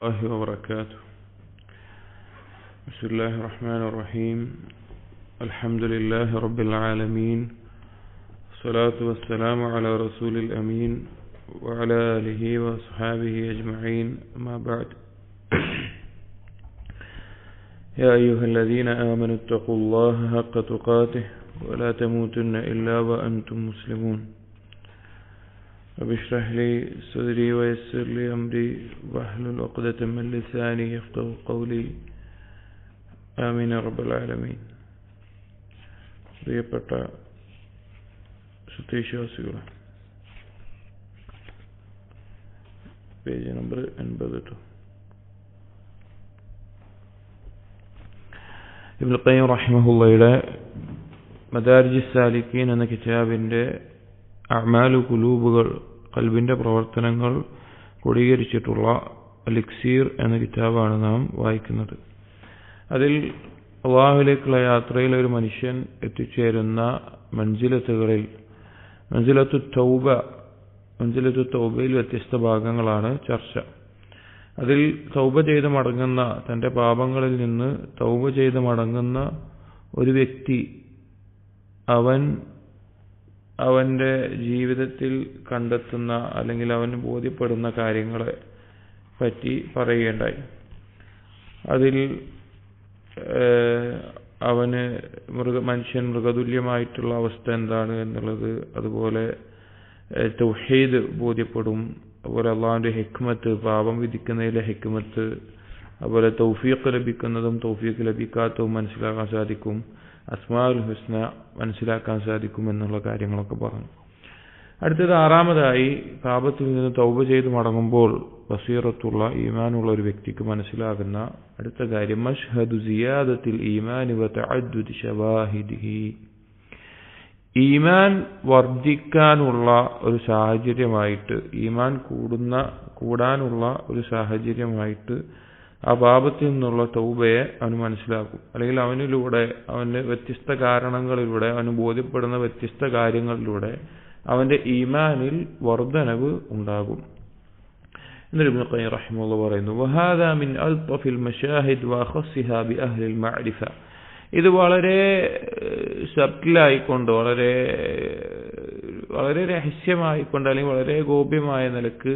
الله وبركاته. بسم الله الرحمن الرحيم. الحمد لله رب العالمين، الصلاة والسلام على رسول الأمين وعلى آله وأصحابه أجمعين، أما بعد. يا أيها الذين آمنوا اتقوا الله حق تقاته ولا تموتن إلا وأنتم مسلمون. رب اشرح لي صدري ويسر لي أمري واحلل عقدة من لساني يفقهوا قولي. آمين يا رب العالمين. പ്രിയപ്പെട്ട സത്യവിശ്വാസികളെ, page number 80. ഇബ്നുൽ ഖയ്യിം റഹിമഹുള്ളയുടെ മദാരിജുസ് സാലിക്കീൻ എന്ന കിതാബിന്റെ അഅ്മാലു ഖുലൂബുകൾ, ഖൽബിന്റെ പ്രവർത്തനങ്ങൾ ക്രോഡീകരിച്ചിട്ടുള്ള അലിക്സീർ എന്ന കിതാബാണ് നാം വായിക്കുന്നത്. അതിൽ അല്ലാഹുവിലേക്കുള്ള യാത്രയിൽ ഒരു മനുഷ്യൻ എത്തിച്ചേരുന്ന മൻസിലത്തുകളിൽ മൻസിലത്തു തൗബയിൽ വ്യത്യസ്ത ഭാഗങ്ങളാണ് ചർച്ച. അതിൽ തൗബ ചെയ്ത് മടങ്ങുന്ന, തന്റെ പാപങ്ങളിൽ നിന്ന് തൗബ ചെയ്ത് മടങ്ങുന്ന ഒരു വ്യക്തി അവന്റെ ജീവിതത്തിൽ കണ്ടെത്തുന്ന അല്ലെങ്കിൽ അവന് ബോധ്യപ്പെടുന്ന കാര്യങ്ങളെ പറ്റി പറയുകയുണ്ടായി. അതിൽ മനുഷ്യൻ മൃഗതുല്യമായിട്ടുള്ള അവസ്ഥ എന്താണ് എന്നുള്ളത്, അതുപോലെ തൗഹീദ് ബോധ്യപ്പെടും, അതുപോലെ അള്ളാഹുവിന്റെ ഹിക്മത്ത്, പാപം വിധിക്കുന്നതിലെ ഹിക്മത്ത്, അതുപോലെ തൗഫീഖ് ലഭിക്കുന്നതും തൗഫീഖ് ലഭിക്കാത്തതും മനസ്സിലാക്കാൻ സാധിക്കും, അസ്മാഉൽ ഹുസ്ന മനസ്സിലാക്കാൻ സാധിക്കും എന്നുള്ള കാര്യങ്ങളൊക്കെ പറഞ്ഞു. അടുത്തത് ആറാമതായി, പാപത്തിൽ നിന്ന് തൗബ ചെയ്ത് മടങ്ങുമ്പോൾ ബസീറത്തുള്ള ഈമാനുള്ള ഒരു വ്യക്തിക്ക് മനസ്സിലാകുന്ന അടുത്ത കാര്യം, മശ്ഹദു സിയാദത്തിൽ ഈമാനി വ തഅദ്ദുദി ശവാഹിദിഹി. ഈമാൻ വർദ്ധിക്കാനുള്ള ഒരു സാഹചര്യമായിട്ട്, ഈമാൻ കൂടാനുള്ള ഒരു സാഹചര്യമായിട്ട് ആ പാപത്തിൽ നിന്നുള്ള തൗബയെ അവന് മനസ്സിലാക്കും. അല്ലെങ്കിൽ അവന്റെ വ്യത്യസ്ത കാരണങ്ങളിലൂടെ, അവന് ബോധ്യപ്പെടുന്ന വ്യത്യസ്ത കാര്യങ്ങളിലൂടെ അവന്റെ ഈമാനിൽ വർധനവ് ഉണ്ടാകും. എന്നിട്ട് ഇബ്നുൽ ഖയ്യിം റഹിമഹുല്ലാഹ് പറയുന്നു, വഹാദാ മിൻ അൽതഫിൽ മശാഹിദ് വഅഖസ്സിഹാ ബിഅഹ്ലിൽ മഅരിഫ. ഇത് വളരെ സബ്റ്റിലായിക്കൊണ്ട്, വളരെ രഹസ്യമായിക്കൊണ്ട്, അല്ലെങ്കിൽ വളരെ ഗോപ്യമായ നിലക്ക്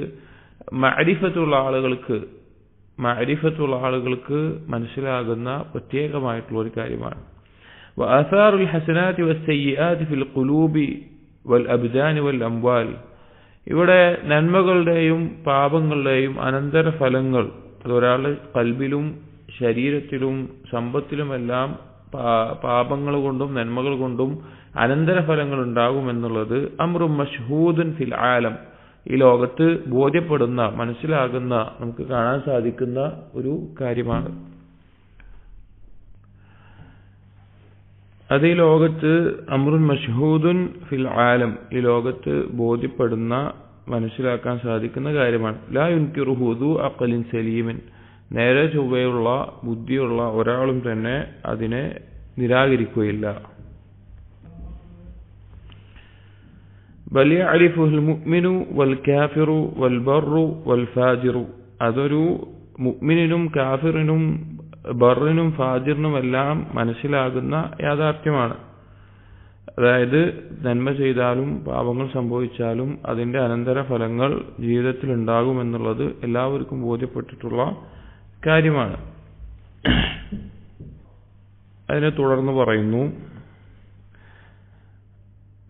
മഅരിഫത്തുള്ള ആളുകൾക്ക് മനസ്സിലാകുന്ന പ്രത്യേകമായിട്ടുള്ള ഒരു കാര്യമാണ്. വആസാറുൽ ഹസനാതി വസ്സയ്യിആതി ഫിൽ ഖുലൂബി വൽ അബ്ദാനി വൽ അംവാൽ. ഇവിടെ നന്മകളുടെയും പാപങ്ങളുടെയും അനന്തരഫലങ്ങൾ, അത് ഒരാളുടെ ഖൽബിലും ശരീരത്തിലും സമ്പത്തിലുമെല്ലാം പാപങ്ങൾ കൊണ്ടും നന്മകൾ കൊണ്ടും അനന്തരഫലങ്ങൾ ഉണ്ടാകുമെന്നുള്ളത് അംറും മശ്ഹൂദുൻ ഫിൽ ആലം, ഈ ലോകത്ത് ബോധ്യപ്പെടുന്ന, മനസ്സിലാകുന്ന, നമുക്ക് കാണാൻ സാധിക്കുന്ന ഒരു കാര്യമാണ്. അത് ഈ ലോകത്ത് അംറുൻ മശ്ഹൂദുൻ ഫിൽ ആലം, ഈ ലോകത്ത് ബോധ്യപ്പെടുന്ന, മനസ്സിലാക്കാൻ സാധിക്കുന്ന കാര്യമാണ്. ലാ യുൻകിറുഹു ദു അഖലിൻ സലീമിൻ, നേരെ ചൊവ്വയുള്ള ബുദ്ധിയുള്ള ഒരാളും തന്നെ അതിനെ നിരാകരിക്കുകയില്ല. ബൽ യഅരിഫുൽ മുഅ്മിനു വൽ കാഫിറു വൽ ബർറു വൽ ഫാജിറു. അതൊരു മുഅ്മിനിനും കാഫിറിനും ബർറിനും ഫാജിറിനുമെല്ലാം മനസ്സിലാകുന്ന യാഥാർത്ഥ്യമാണ്. അതായത് നന്മ ചെയ്താലും പാപങ്ങൾ സംഭവിച്ചാലും അതിന്റെ അനന്തരഫലങ്ങൾ ജീവിതത്തിൽ ഉണ്ടാകുമെന്നുള്ളത് എല്ലാവർക്കും ബോധ്യപ്പെട്ടിട്ടുള്ള കാര്യമാണ്. അതിനെ തുടർന്ന് പറയുന്നു,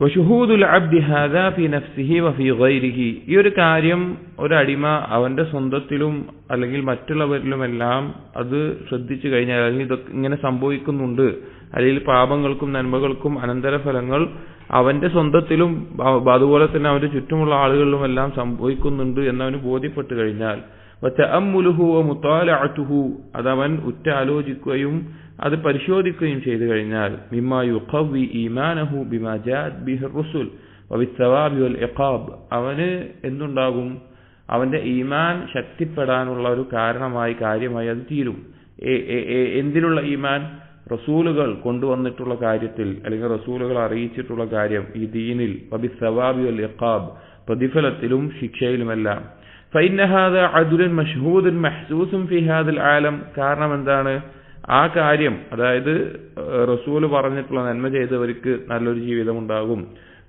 വശുഹൂദുൽ അബ്ദി ഹാദാ ഫീ നഫ്സിഹി വഫീ ഗൈരിഹി. ഈ ഒരു കാര്യം ഒരടിമ അവന്റെ സ്വന്തത്തിലും അല്ലെങ്കിൽ മറ്റുള്ളവരിലുമെല്ലാം അത് ശ്രദ്ധിച്ചു കഴിഞ്ഞാൽ, അല്ലെങ്കിൽ ഇതൊക്കെ ഇങ്ങനെ സംഭവിക്കുന്നുണ്ട്, അല്ലെങ്കിൽ പാപങ്ങൾക്കും നന്മകൾക്കും അനന്തരഫലങ്ങൾ അവന്റെ സ്വന്തത്തിലും അതുപോലെ തന്നെ അവന്റെ ചുറ്റുമുള്ള ആളുകളിലുമെല്ലാം സംഭവിക്കുന്നുണ്ട് എന്നവന് ബോധ്യപ്പെട്ടു കഴിഞ്ഞാൽ, വതഅമ്മുലുഹു വമുതാലഅതുഹു, അതവൻ ഉറ്റാലോചിക്കുകയും അത് പരിശോധിക്കുകയും ചെയ്തു കഴിഞ്ഞാൽ, മിമ്മാ യുഖവ്വി ഈമാനഹു ബിമാ ജാഅത് ബിഹി റുസുൽ വബിസ്സവാബി വൽ ഇഖാബ്, അവന് എന്തുണ്ടാകും, അവന്റെ ഈമാൻ ശക്തിപ്പെടാനുള്ള ഒരു കാര്യമായി അത് തീരും. എന്തിലുള്ള ഈമാൻ? റസൂലുകൾ കൊണ്ടുവന്നിട്ടുള്ള കാര്യത്തിൽ, അല്ലെങ്കിൽ റസൂലുകൾ അറിയിച്ചിട്ടുള്ള കാര്യം, ഈ ദീനിൽ, വബിസ്സവാബി വൽ ഇഖാബ്, പ്രതിഫലത്തിലും ശിക്ഷയിലുമെല്ലാം. فإن هذا عدل مشهود محسوس في هذا العالم. കാരണം എന്താണ്? ആ കാര്യം, അതായത് റസൂൽ പറഞ്ഞിട്ടുള്ള നന്മ ചെയ്തവർക്ക് നല്ലൊരു ജീവിതം ഉണ്ടാകും,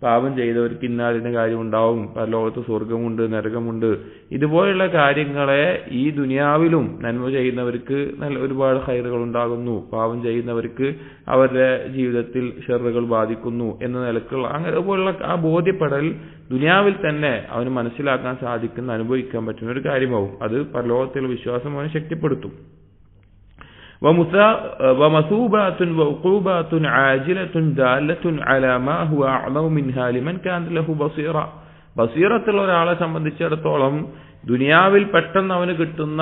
പാപം ചെയ്തവർക്ക് ഇന്നാലിന്റെ കാര്യം ഉണ്ടാവും, ലോകത്ത് സ്വർഗമുണ്ട്, നരകമുണ്ട്, ഇതുപോലുള്ള കാര്യങ്ങളെ ഈ ദുനിയാവിലും നന്മ ചെയ്യുന്നവർക്ക് നല്ല ഒരുപാട് ഖൈറുകൾ ഉണ്ടാകുന്നു, പാപം ചെയ്യുന്നവർക്ക് അവരുടെ ജീവിതത്തിൽ ഷർറുകൾ ബാധിക്കുന്നു എന്ന നിലക്കുള്ള അങ്ങനെ പോലുള്ള ആ ബോധ്യപ്പെടൽ ദുനിയാവിൽ തന്നെ അവന് മനസ്സിലാക്കാൻ സാധിക്കുന്ന, അനുഭവിക്കാൻ പറ്റുന്ന ഒരു കാര്യമാവും. അത് പരലോകത്തിലുള്ള വിശ്വാസം അവനെ ശക്തിപ്പെടുത്തും. ومثوبات وعقوبات عاجلة دالة على ما هو أعظم منها لمن كان له بصيرة. ബസീറത്തുള്ള ഒരാളെ സംബന്ധിച്ചിടത്തോളം ദുനിയാവിൽ പെട്ടെന്ന് അവന് കിട്ടുന്ന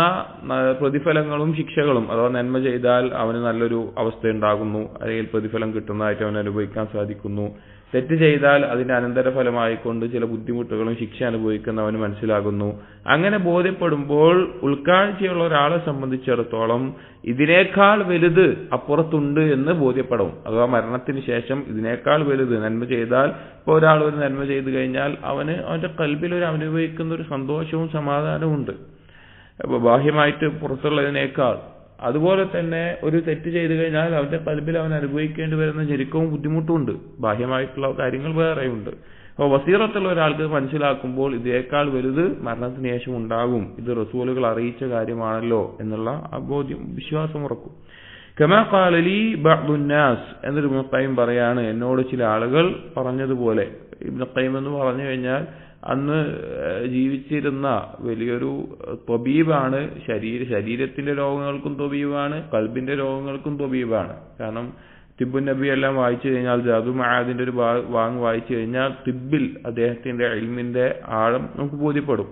പ്രതിഫലങ്ങളും ശിക്ഷകളും, അഥവാ നന്മ ചെയ്താൽ അവന് നല്ലൊരു അവസ്ഥയുണ്ടാകുന്നു, അല്ലെങ്കിൽ പ്രതിഫലം കിട്ടുന്നതായിട്ട് അവൻ അനുഭവിക്കാൻ സാധിക്കുന്നു, തെറ്റ് ചെയ്താൽ അതിന്റെ അനന്തരഫലമായിക്കൊണ്ട് ചില ബുദ്ധിമുട്ടുകളും ശിക്ഷ അനുഭവിക്കുന്നവന് മനസ്സിലാകുന്നു. അങ്ങനെ ബോധ്യപ്പെടുമ്പോൾ ഉൾക്കാഴ്ചയുള്ള ഒരാളെ സംബന്ധിച്ചിടത്തോളം ഇതിനേക്കാൾ വലുത് അപ്പുറത്തുണ്ട് എന്ന് ബോധ്യപ്പെടും. അഥവാ മരണത്തിന് ശേഷം ഇതിനേക്കാൾ വലുത് നന്മ ചെയ്താൽ, ഇപ്പോൾ ഒരാൾ ഒരു നന്മ ചെയ്തു കഴിഞ്ഞാൽ അവന്റെ കൽബിൽ ഒരു അനുഭവിക്കുന്ന ഒരു സന്തോഷവും സമാധാനവും ഉണ്ട്, ബാഹ്യമായിട്ട് പുറത്തുള്ളതിനേക്കാൾ. അതുപോലെ തന്നെ ഒരു തെറ്റ് ചെയ്തു കഴിഞ്ഞാൽ അവന്റെ കൽബിൽ അവൻ അനുഭവിക്കേണ്ടി വരുന്ന ഞെരുക്കവും ബുദ്ധിമുട്ടുമുണ്ട്, ബാഹ്യമായിട്ടുള്ള കാര്യങ്ങൾ വേറെയുണ്ട്. അപ്പോൾ ബസീറത്തുള്ള ഒരാൾക്ക് മനസ്സിലാക്കുമ്പോൾ ഇതിനേക്കാൾ വലുത് മരണത്തിന് ശേഷം ഉണ്ടാകും, ഇത് റസൂലുകൾ അറിയിച്ച കാര്യമാണല്ലോ എന്നുള്ള ആ ബോധ്യം, വിശ്വാസം ഉറക്കും. കമാ ഖാല ലീ ബഅ്ദുൻ നാസ് എന്നൊരു ഇബ്നു ഖയ്യിം പറയാണ്, എന്നോട് ചില ആളുകൾ പറഞ്ഞതുപോലെ. ഇബ്നു ഖയ്യിം എന്ന് പറഞ്ഞു കഴിഞ്ഞാൽ അന്ന് ജീവിച്ചിരുന്ന വലിയൊരു ത്വബീബാണ്. ശരീരത്തിന്റെ രോഗങ്ങൾക്കും ത്വബീബാണ്, കൽബിന്റെ രോഗങ്ങൾക്കും ത്വബീബാണ്. കാരണം തിബ്ബുൻ നബി എല്ലാം വായിച്ചു കഴിഞ്ഞാൽ, ജാദു മആദിന്റെ ഒരു ഭാഗം വായിച്ചു കഴിഞ്ഞാൽ തിബ്ബിൽ അദ്ദേഹത്തിന്റെ ഇൽമിന്റെ ആഴം നമുക്ക് ബോധ്യപ്പെടും.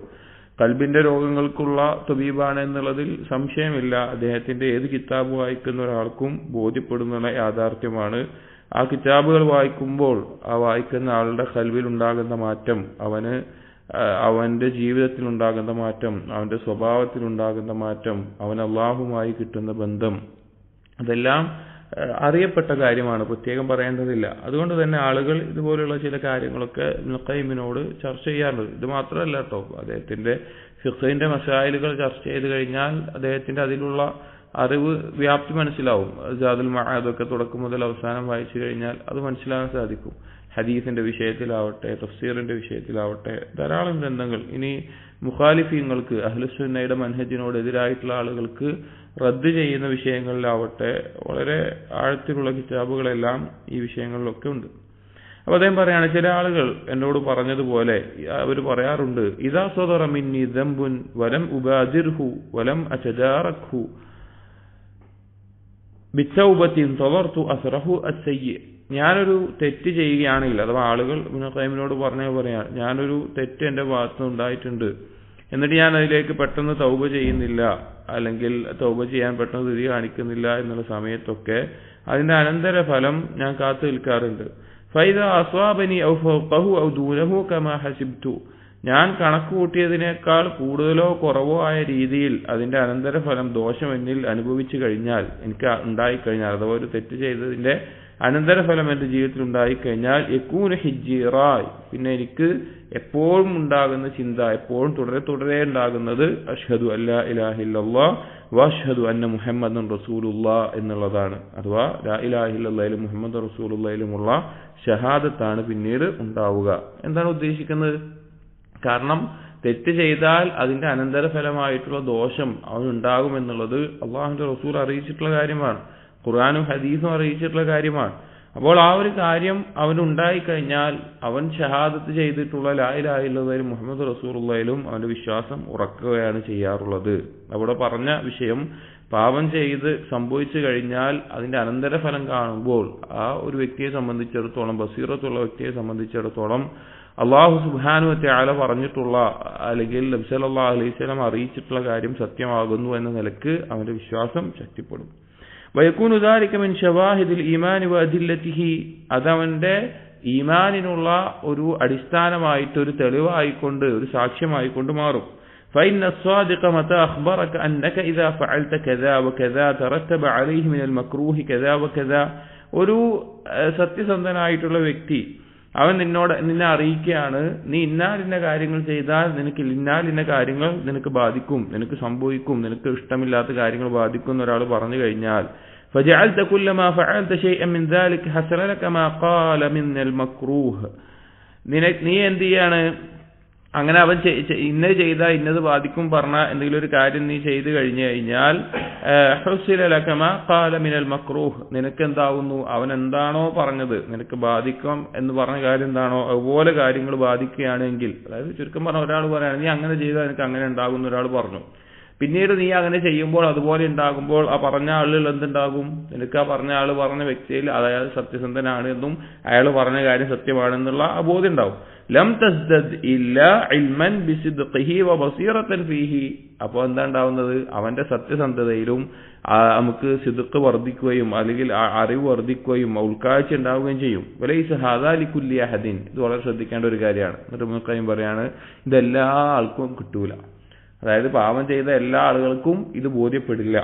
കൽബിന്റെ രോഗങ്ങൾക്കുള്ള ത്വബീബാണ് എന്നുള്ളതിൽ സംശയമില്ല. അദ്ദേഹത്തിന്റെ ഏത് കിതാബ് വായിക്കുന്ന ഒരാൾക്കും ബോധ്യപ്പെടുന്ന യാഥാർത്ഥ്യമാണ്. ആ കിതാബുകൾ വായിക്കുമ്പോൾ ആ വായിക്കുന്ന ആളുടെ ഖൽബിൽ ഉണ്ടാകുന്ന മാറ്റം, അവന്റെ ജീവിതത്തിൽ ഉണ്ടാകുന്ന മാറ്റം, അവന്റെ സ്വഭാവത്തിൽ ഉണ്ടാകുന്ന മാറ്റം, അവൻ അള്ളാഹുമായി കിട്ടുന്ന ബന്ധം, അതെല്ലാം അറിയപ്പെട്ട കാര്യമാണ്, പ്രത്യേകം പറയേണ്ടതില്ല. അതുകൊണ്ട് തന്നെ ആളുകൾ ഇതുപോലുള്ള ചില കാര്യങ്ങളൊക്കെ ഇബ്നു ഖയ്യിമിനോട് ചർച്ച ചെയ്യാറുണ്ട്. ഇത് മാത്രമല്ല കേട്ടോ, അദ്ദേഹത്തിന്റെ ഫിഖ്ഹിന്റെ മസായിലുകൾ ചർച്ച ചെയ്ത് കഴിഞ്ഞാൽ അദ്ദേഹത്തിന്റെ അതിലുള്ള അറിവ് വ്യാപ്തി മനസ്സിലാവും. ജാദുൽ മആദൊക്കെ തുടക്കം മുതൽ അവസാനം വായിച്ചു കഴിഞ്ഞാൽ അത് മനസ്സിലാക്കാൻ സാധിക്കും. ഹദീസിന്റെ വിഷയത്തിലാവട്ടെ, തഫ്സീറിന്റെ വിഷയത്തിലാവട്ടെ, ധാരാളം ഗ്രന്ഥങ്ങൾ. ഇനി മുഖാലിഫീങ്ങൾക്ക്, അഹ്ലുസുന്നയുടെ മൻഹജിനോട് എതിരായിട്ടുള്ള ആളുകൾക്ക് റദ്ദ് ചെയ്യുന്ന വിഷയങ്ങളിലാവട്ടെ, വളരെ ആഴത്തിലുള്ള കിതാബുകളെല്ലാം ഈ വിഷയങ്ങളിലൊക്കെ ഉണ്ട്. അപ്പൊ അദ്ദേഹം പറയാണ്, ചില ആളുകൾ എന്നോട് പറഞ്ഞതുപോലെ അവർ പറയാറുണ്ട്, ഇദാ സദറ മിന്നി ദംബുൻ വലം ഉബാദിർഹു വലം അതജാറഖു ബിത്തൗബത്തിൻ തദർതു അസ്റഹു അസ്സയ്യി. ഞാനൊരു തെറ്റ് ചെയ്യുകയാണെങ്കിൽ, അഥവാ ആളുകൾ ഇബ്നു ഖയ്യിമിനോട് പറയാണ്, ഞാനൊരു തെറ്റ് എന്റെ ഭാഗത്ത് ഉണ്ടായിട്ടുണ്ട്, എന്നിട്ട് ഞാൻ അതിലേക്ക് പെട്ടെന്ന് തൗബ ചെയ്യുന്നില്ല, അല്ലെങ്കിൽ തൗബ ചെയ്യാൻ പെട്ടെന്ന് തിരികെ കാണിക്കുന്നില്ല എന്നുള്ള സമയത്തൊക്കെ അതിന്റെ അനന്തരഫലം ഞാൻ കാത്തു നിൽക്കാറുണ്ട്. ഫൈദാ അസ്വാബനി ഔ ഫൗഖഹു ഔ ദൂനഹു കമാ ഹസിബ്തു. ഞാൻ കണക്ക് കൂട്ടിയതിനേക്കാൾ കൂടുതലോ കുറവോ ആയ രീതിയിൽ അതിന്റെ അനന്തരഫലം ദോഷം എന്നിൽ അനുഭവിച്ചു കഴിഞ്ഞാൽ, എനിക്ക് ഉണ്ടായിക്കഴിഞ്ഞാൽ, അഥവാ ഒരു തെറ്റ് ചെയ്തതിന്റെ അനന്തരഫലം എന്റെ ജീവിതത്തിൽ ഉണ്ടായിക്കഴിഞ്ഞാൽ, യകൂന ഹിജ്റായ്, പിന്നെ എനിക്ക് എപ്പോഴും ഉണ്ടാകുന്ന ചിന്ത, എപ്പോഴും തുടരെ ഉണ്ടാകുന്നത് അഷ്ഹദു അല്ലാ ഇലാഹ ഇല്ലല്ലാഹ് വഅഷ്ഹദു അന്ന മുഹമ്മദൻ റസൂലുള്ളാഹ് എന്നുള്ളതാണ്. അഥവാ ലാ ഇലാഹ ഇല്ലല്ലാഹിലും മുഹമ്മദ് റസൂലുള്ളാഹിലുമുള്ള ഷഹാദത്താണ് പിന്നീട് ഉണ്ടാവുക. എന്താണ് ഉദ്ദേശിക്കുന്നത്? കാരണം തെറ്റ് ചെയ്താൽ അതിന്റെ അനന്തരഫലമായിട്ടുള്ള ദോഷം അവനുണ്ടാകുമെന്നുള്ളത് അള്ളാഹുവിന്റെ റസൂൽ അറിയിച്ചിട്ടുള്ള കാര്യമാണ്, ഖുർആനും ഹദീസും അറിയിച്ചിട്ടുള്ള കാര്യമാണ്. അപ്പോൾ ആ ഒരു കാര്യം അവനുണ്ടായിക്കഴിഞ്ഞാൽ അവൻ ഷഹാദത്ത് ചെയ്തിട്ടുള്ള ലാ ഇലാഹ ഇല്ലല്ലാഹി മുഹമ്മദ് റസൂലുള്ളാഹിലും അവന്റെ വിശ്വാസം ഉറക്കുകയാണ് ചെയ്യാറുള്ളത്. അവിടെ പറഞ്ഞ വിഷയം, പാപം ചെയ്ത് സംഭവിച്ചു കഴിഞ്ഞാൽ അതിന്റെ അനന്തരഫലം കാണുമ്പോൾ ആ ഒരു വ്യക്തിയെ സംബന്ധിച്ചിടത്തോളം, ബസീറത്തുള്ള വ്യക്തിയെ സംബന്ധിച്ചിടത്തോളം അള്ളാഹു സുബ്ഹാനഹു വ തആല പറഞ്ഞിട്ടുള്ള, അല്ലെങ്കിൽ നബി സല്ലല്ലാഹു അലൈഹി വസല്ലം അറിയിച്ചിട്ടുള്ള കാര്യം സത്യമാകുന്നു എന്ന നിലക്ക് അവന്റെ വിശ്വാസം ശക്തിപ്പെടും. വയകൂനു ദാലിക മിൻ ശവാഹിദിൽ ഈമാനി വഅദില്ലതിഹി, അതവന്റെ ഈമാനിനുള്ള ഒരു അടിസ്ഥാനമായിട്ട്, ഒരു തെളിവായിക്കൊണ്ട്, ഒരു സാക്ഷ്യമായിക്കൊണ്ട് മാറും. فإن الصادق متى أخبرك أنك إذا فعلت كذا وكذا ترتب عليه من المكروه كذا وكذا. ഒരു സത്യസന്ധനായിട്ടുള്ള വ്യക്തി അവൻ നിന്നെ അറിയിക്കുകയാണ്, നീ ഇന്നാലിന്ന കാര്യങ്ങൾ ചെയ്താൽ നിനക്ക് ഇന്നാലിന്ന കാര്യങ്ങൾ നിനക്ക് ബാധിക്കും, നിനക്ക് സംഭവിക്കും, നിനക്ക് ഇഷ്ടമില്ലാത്ത കാര്യങ്ങൾ ബാധിക്കും എന്നൊരാൾ പറഞ്ഞു കഴിഞ്ഞാൽ فجعلت كلما فعلت شيئا من ذلك حصل لك ما قال من المكروه. നീ എന്ത് ചെയ്യാണ്, അങ്ങനെ അവൻ ഇന്നത് ചെയ്താൽ ഇന്നത് ബാധിക്കും പറഞ്ഞ എന്തെങ്കിലും ഒരു കാര്യം നീ ചെയ്തു കഴിഞ്ഞു കഴിഞ്ഞാൽ ഹുസില ലക മാ ഖാല മിനൽ മക്റൂഹ്, നിനക്ക് എന്താവുന്നു, അവൻ എന്താണോ പറഞ്ഞത് നിനക്ക് ബാധിക്കും എന്ന് പറഞ്ഞ കാര്യം എന്താണോ അതുപോലെ കാര്യങ്ങൾ ബാധിക്കുകയാണെങ്കിൽ, അതായത് ചുരുക്കം പറഞ്ഞ ഒരാൾ പറയാണ് നീ അങ്ങനെ ചെയ്താൽ നിനക്ക് അങ്ങനെ ഉണ്ടാകും ഒരാൾ പറഞ്ഞു, പിന്നീട് നീ അങ്ങനെ ചെയ്യുമ്പോൾ അതുപോലെ ഉണ്ടാകുമ്പോൾ ആ പറഞ്ഞ ആളുകൾ എന്തുണ്ടാകും, നിനക്ക് ആ പറഞ്ഞ ആൾ പറഞ്ഞ വ്യക്തിയിൽ അയാൾ സത്യസന്ധനാണ് എന്നും അയാൾ പറഞ്ഞ കാര്യം സത്യമാണെന്നുള്ള ബോധ്യം ഉണ്ടാവും. ലം തസ്ദദ് ഇല്ലാ ഇൽമൻ ബിസിദ്ഖിഹി വബസീറതൻ ഫീഹി. അപ്പോൾ എന്താ ഉണ്ടാവുന്നത്, അവന്റെ സത്യസന്ധതയിലും നമുക്ക് സിദ്ഖ് വർദ്ധിക്കുകയും അല്ലെങ്കിൽ അറിവ് വർദ്ധിക്കുകയും ഉൾക്കാഴ്ച ഉണ്ടാവുകയും ചെയ്യും. വലൈസ ഹാദാ ലികുല്ലി അഹദിൻ. ഇത് വളരെ ശ്രദ്ധിക്കേണ്ട ഒരു കാര്യമാണ്. എന്നിട്ട് മുഖ്യം പറയാണ്, ഇതെല്ലാ ആൾക്കും കിട്ടൂല, അതായത് പാപം ചെയ്ത എല്ലാ ആളുകൾക്കും ഇത് ബോധ്യപ്പെടില്ല.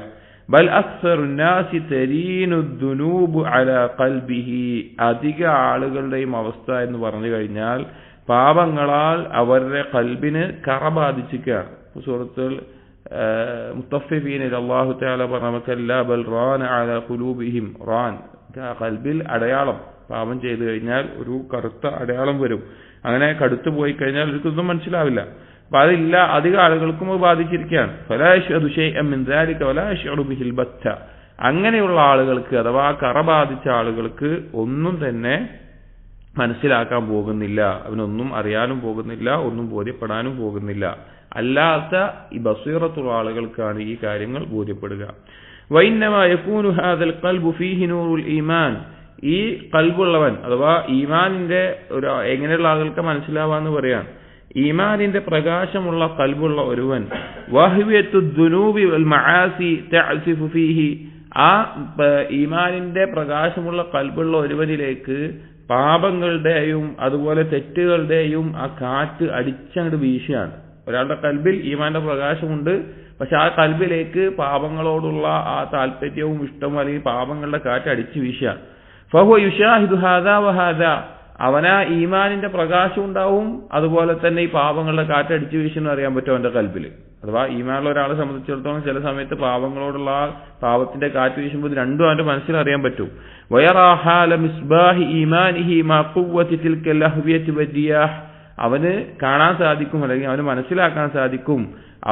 ബൽ അക്സറുന്നാസി തരീനു ദുനൂബ് അലാ ഖൽബിഹി. അധിക ആളുകളുടെയും അവസ്ഥ എന്ന് പറഞ്ഞു കഴിഞ്ഞാൽ പാപങ്ങളാൽ അവരുടെ ഖൽബിന് കറ ബാധിച്ചിരിക്കുകയാണ്. സൂറത്തുൽ മുത്തഫിഫീനിൽ അല്ലാഹു തആല പറഞ്ഞു കല്ലാ ബൽ റാന അലാ ഖുലൂബിഹിം. റാൻ ഖൽബിൽ അടയാളം, പാപം ചെയ്തു കഴിഞ്ഞാൽ ഒരു കറുത്ത അടയാളം വരും. അങ്ങനെ കടുത്തു പോയി കഴിഞ്ഞാൽ അവർക്കൊന്നും മനസ്സിലാവില്ല. അപ്പൊ അതില്ല, അധിക ആളുകൾക്കും അത് ബാധിച്ചിരിക്കുകയാണ്. ഫലാ യശ്അദു ശൈഅൻ മിൻ ദാലിക വലാ യശ്ഉറു ബിഹിൽ ബത്ത. അങ്ങനെയുള്ള ആളുകൾക്ക് അഥവാ കറ ബാധിച്ച ആളുകൾക്ക് ഒന്നും തന്നെ മനസ്സിലാക്കാൻ പോകുന്നില്ല, അവനൊന്നും അറിയാനും പോകുന്നില്ല, ഒന്നും ബോധ്യപ്പെടാനും പോകുന്നില്ല. അല്ലാത്ത ഈ ബസീറത്തുള്ള ആളുകൾക്കാണ് ഈ കാര്യങ്ങൾ ബോധ്യപ്പെടുക. വഇന്നമാ യകൂനു ഹാദൽ ഖൽബു ഫീഹി നൂറുൽ ഈമാൻ. ഈ ഖൽബുള്ളവൻ അഥവാ ഈമാനിന്റെ ഒരു എങ്ങനെയുള്ള ആളുകൾക്ക് മനസ്സിലാവാന്ന് പറയാൻ, ഈമാനിന്റെ പ്രകാശമുള്ള ഖൽബുള്ള ഒരുവൻ വഹ്വിയത്തു ദുനൂബി വൽ മആസി തഅസിഫു ഫീഹി. ആ ഈമാനിന്റെ പ്രകാശമുള്ള ഖൽബുള്ള ഒരുവനിലേക്ക് പാപങ്ങളുടെയും അതുപോലെ തെറ്റുകളുടെയും ആ കാറ്റ് അടിച്ചങ്ങോട്ട് വീശുകയാണ്. ഒരാളുടെ ഖൽബിൽ ഈമാന്റെ പ്രകാശമുണ്ട്, പക്ഷെ ആ ഖൽബിലേക്ക് പാപങ്ങളോടുള്ള ആ താല്പര്യവും ഇഷ്ടവും അല്ലെങ്കിൽ പാപങ്ങളുടെ കാറ്റ് അടിച്ചു വീശുകയാണ്. ഫഹുവ യുശാഹിദു ഹാദാ വഹാദാ. അവനാ ഈമാനിന്റെ പ്രകാശം ഉണ്ടാവും, അതുപോലെ തന്നെ ഈ പാപങ്ങളുടെ കാറ്റടിച്ചു വീശുന്നു അറിയാൻ പറ്റും അവന്റെ കൽബിൽ. അഥവാ ഈമാനുള്ള ഒരാളെ സംബന്ധിച്ചിടത്തോളം ചില സമയത്ത് പാപങ്ങളോടുള്ള പാപത്തിന്റെ കാറ്റ് വീശുമ്പോൾ രണ്ടും അവന്റെ മനസ്സിൽ അറിയാൻ പറ്റും. വയറാ ഹാല മിസ്ബാഹി ഈമാനിഹി മാ ഖുവ്വതി തിൽക ലഹ്വിയതി വദിയാഹ്. അവന് കാണാൻ സാധിക്കും അല്ലെങ്കിൽ അവന് മനസ്സിലാക്കാൻ സാധിക്കും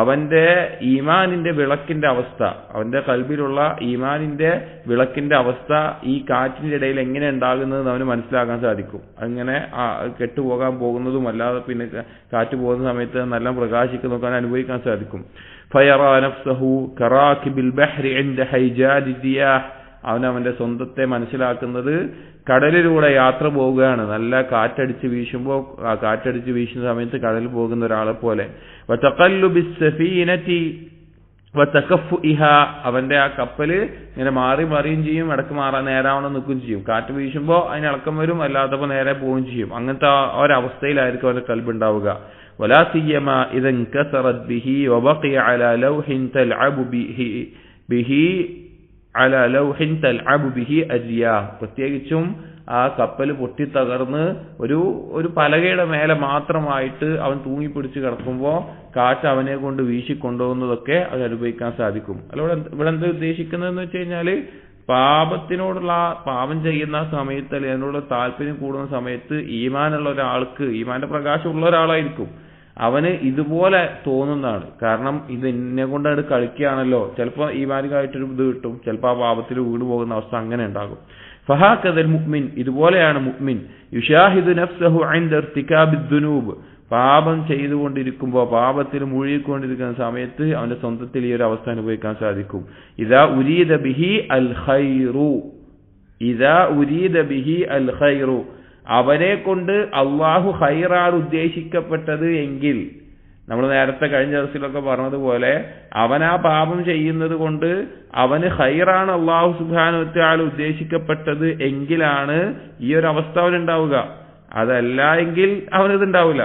അവന്റെ ഈമാനിന്റെ വിളക്കിന്റെ അവസ്ഥ, അവന്റെ കൽബിലുള്ള ഈമാനിന്റെ വിളക്കിന്റെ അവസ്ഥ ഈ കാറ്റിന്റെ ഇടയിൽ എങ്ങനെ ഉണ്ടാകുന്നതെന്ന് അവന് മനസ്സിലാക്കാൻ സാധിക്കും. അങ്ങനെ കെട്ടുപോകാൻ പോകുന്നതും അല്ലാതെ പിന്നെ കാറ്റ് പോകുന്ന സമയത്ത് നല്ല പ്രകാശിക്കുന്നതൊക്കെ അവൻ അനുഭവിക്കാൻ സാധിക്കും. ഫയറാ നഫ്സഹു കറാകിബിൽ ബഹ്രി ഇൻദ ഹൈജാദി ദിയാഹ്. അവനവന്റെ സ്വന്തത്തെ മനസ്സിലാക്കുന്നത് കടലിലൂടെ യാത്ര പോവുകയാണ്. നല്ല കാറ്റടിച്ച് വീശുമ്പോൾ ആ കാറ്റടിച്ച് വീശുന്ന സമയത്ത് കടലിൽ പോകുന്ന ഒരാളെ പോലെ. അവന്റെ ആ കപ്പല് ഇങ്ങനെ മാറി മറിയും ചെയ്യും, ഇടക്ക് നേരാവണ്ണം നിൽക്കുകയും ചെയ്യും. കാറ്റ് വീശുമ്പോൾ അതിന് ഇളക്കം വരും, അല്ലാത്തപ്പോൾ നേരെ പോവുകയും ചെയ്യും. അങ്ങനത്തെ ഒരവസ്ഥയിലായിരിക്കും അവന്റെ കൽബുണ്ടാവുക. വലാ സിയ്യമ ഇദൻ കസറത് ബിഹി വബഖിയ അലാ ലൗഹിൻ തൽഅബു ബിഹി അലാ ലൗഹിൻ തൽഅബു ബിഹി അജിയാ. പ്രത്യേകിച്ചും ആ കപ്പൽ പൊട്ടിത്തകർന്ന് ഒരു പലകയുടെ മേലെ മാത്രമായിട്ട് അവൻ തൂങ്ങിപ്പിടിച്ച് കിടക്കുമ്പോൾ കാറ്റ് അവനെ കൊണ്ട് വീശിക്കൊണ്ടുപോകുന്നതൊക്കെ അത് അനുഭവിക്കാൻ സാധിക്കും. അല്ല ഇവിടെ എന്താ ഉദ്ദേശിക്കുന്നതെന്ന് വെച്ച് കഴിഞ്ഞാല് പാപത്തിനോടുള്ള പാപം ചെയ്യുന്ന സമയത്ത് അല്ലെങ്കിൽ അതിനോടുള്ള താല്പര്യം കൂടുന്ന സമയത്ത് ഈമാനുള്ള ഒരാൾക്ക്, ഈമാന്റെ പ്രകാശം ഉള്ള ഒരാളായിരിക്കും, അവന് ഇതുപോലെ തോന്നുന്നതാണ്. കാരണം ഇത് എന്നെ കൊണ്ട് അത് കളിക്കുകയാണല്ലോ, ചിലപ്പോൾ ഈമാനികമായിട്ടൊരു ഇത് കിട്ടും, ചിലപ്പോൾ ആ പാപത്തിൽ വീണ് പോകുന്ന അവസ്ഥ അങ്ങനെ ഉണ്ടാകും. ഫഹാകദൽ മുഅ്മിൻ, ഇതുപോലെയാണ് മുഅ്മിൻ, യുശാഹിദു നഫ്സഹു ഇൻദ ഇർതികാബിദ് ദുനൂബ്. പാപം ചെയ്തുകൊണ്ടിരിക്കുമ്പോൾ, പാപത്തിൽ മുഴുകിക്കൊണ്ടിരിക്കുന്ന സമയത്ത് അവന്റെ സ്വന്തത്തിൽ ഈ ഒരു അവസ്ഥ അനുഭവിക്കാൻ സാധിക്കും. ഇദാ ഉരീദ ബിഹി അൽ ഖൈറു, ഇദാ ഉരീദ ബിഹി അൽ ഖൈറു, അവനെ കൊണ്ട് അള്ളാഹു ഖൈറാണ് ഉദ്ദേശിക്കപ്പെട്ടത് എങ്കിൽ, നമ്മൾ നേരത്തെ കഴിഞ്ഞ ദിവസത്തിലൊക്കെ പറഞ്ഞതുപോലെ അവൻ ആ പാപം ചെയ്യുന്നത് കൊണ്ട് അവന് ഖൈറാണ് അള്ളാഹു സുബ്ഹാനഹു വ തആല ഉദ്ദേശിക്കപ്പെട്ടത് എങ്കിലാണ് ഈ ഒരു അവസ്ഥ അവനുണ്ടാവുക. അതല്ല എങ്കിൽ അവനിതുണ്ടാവില്ല,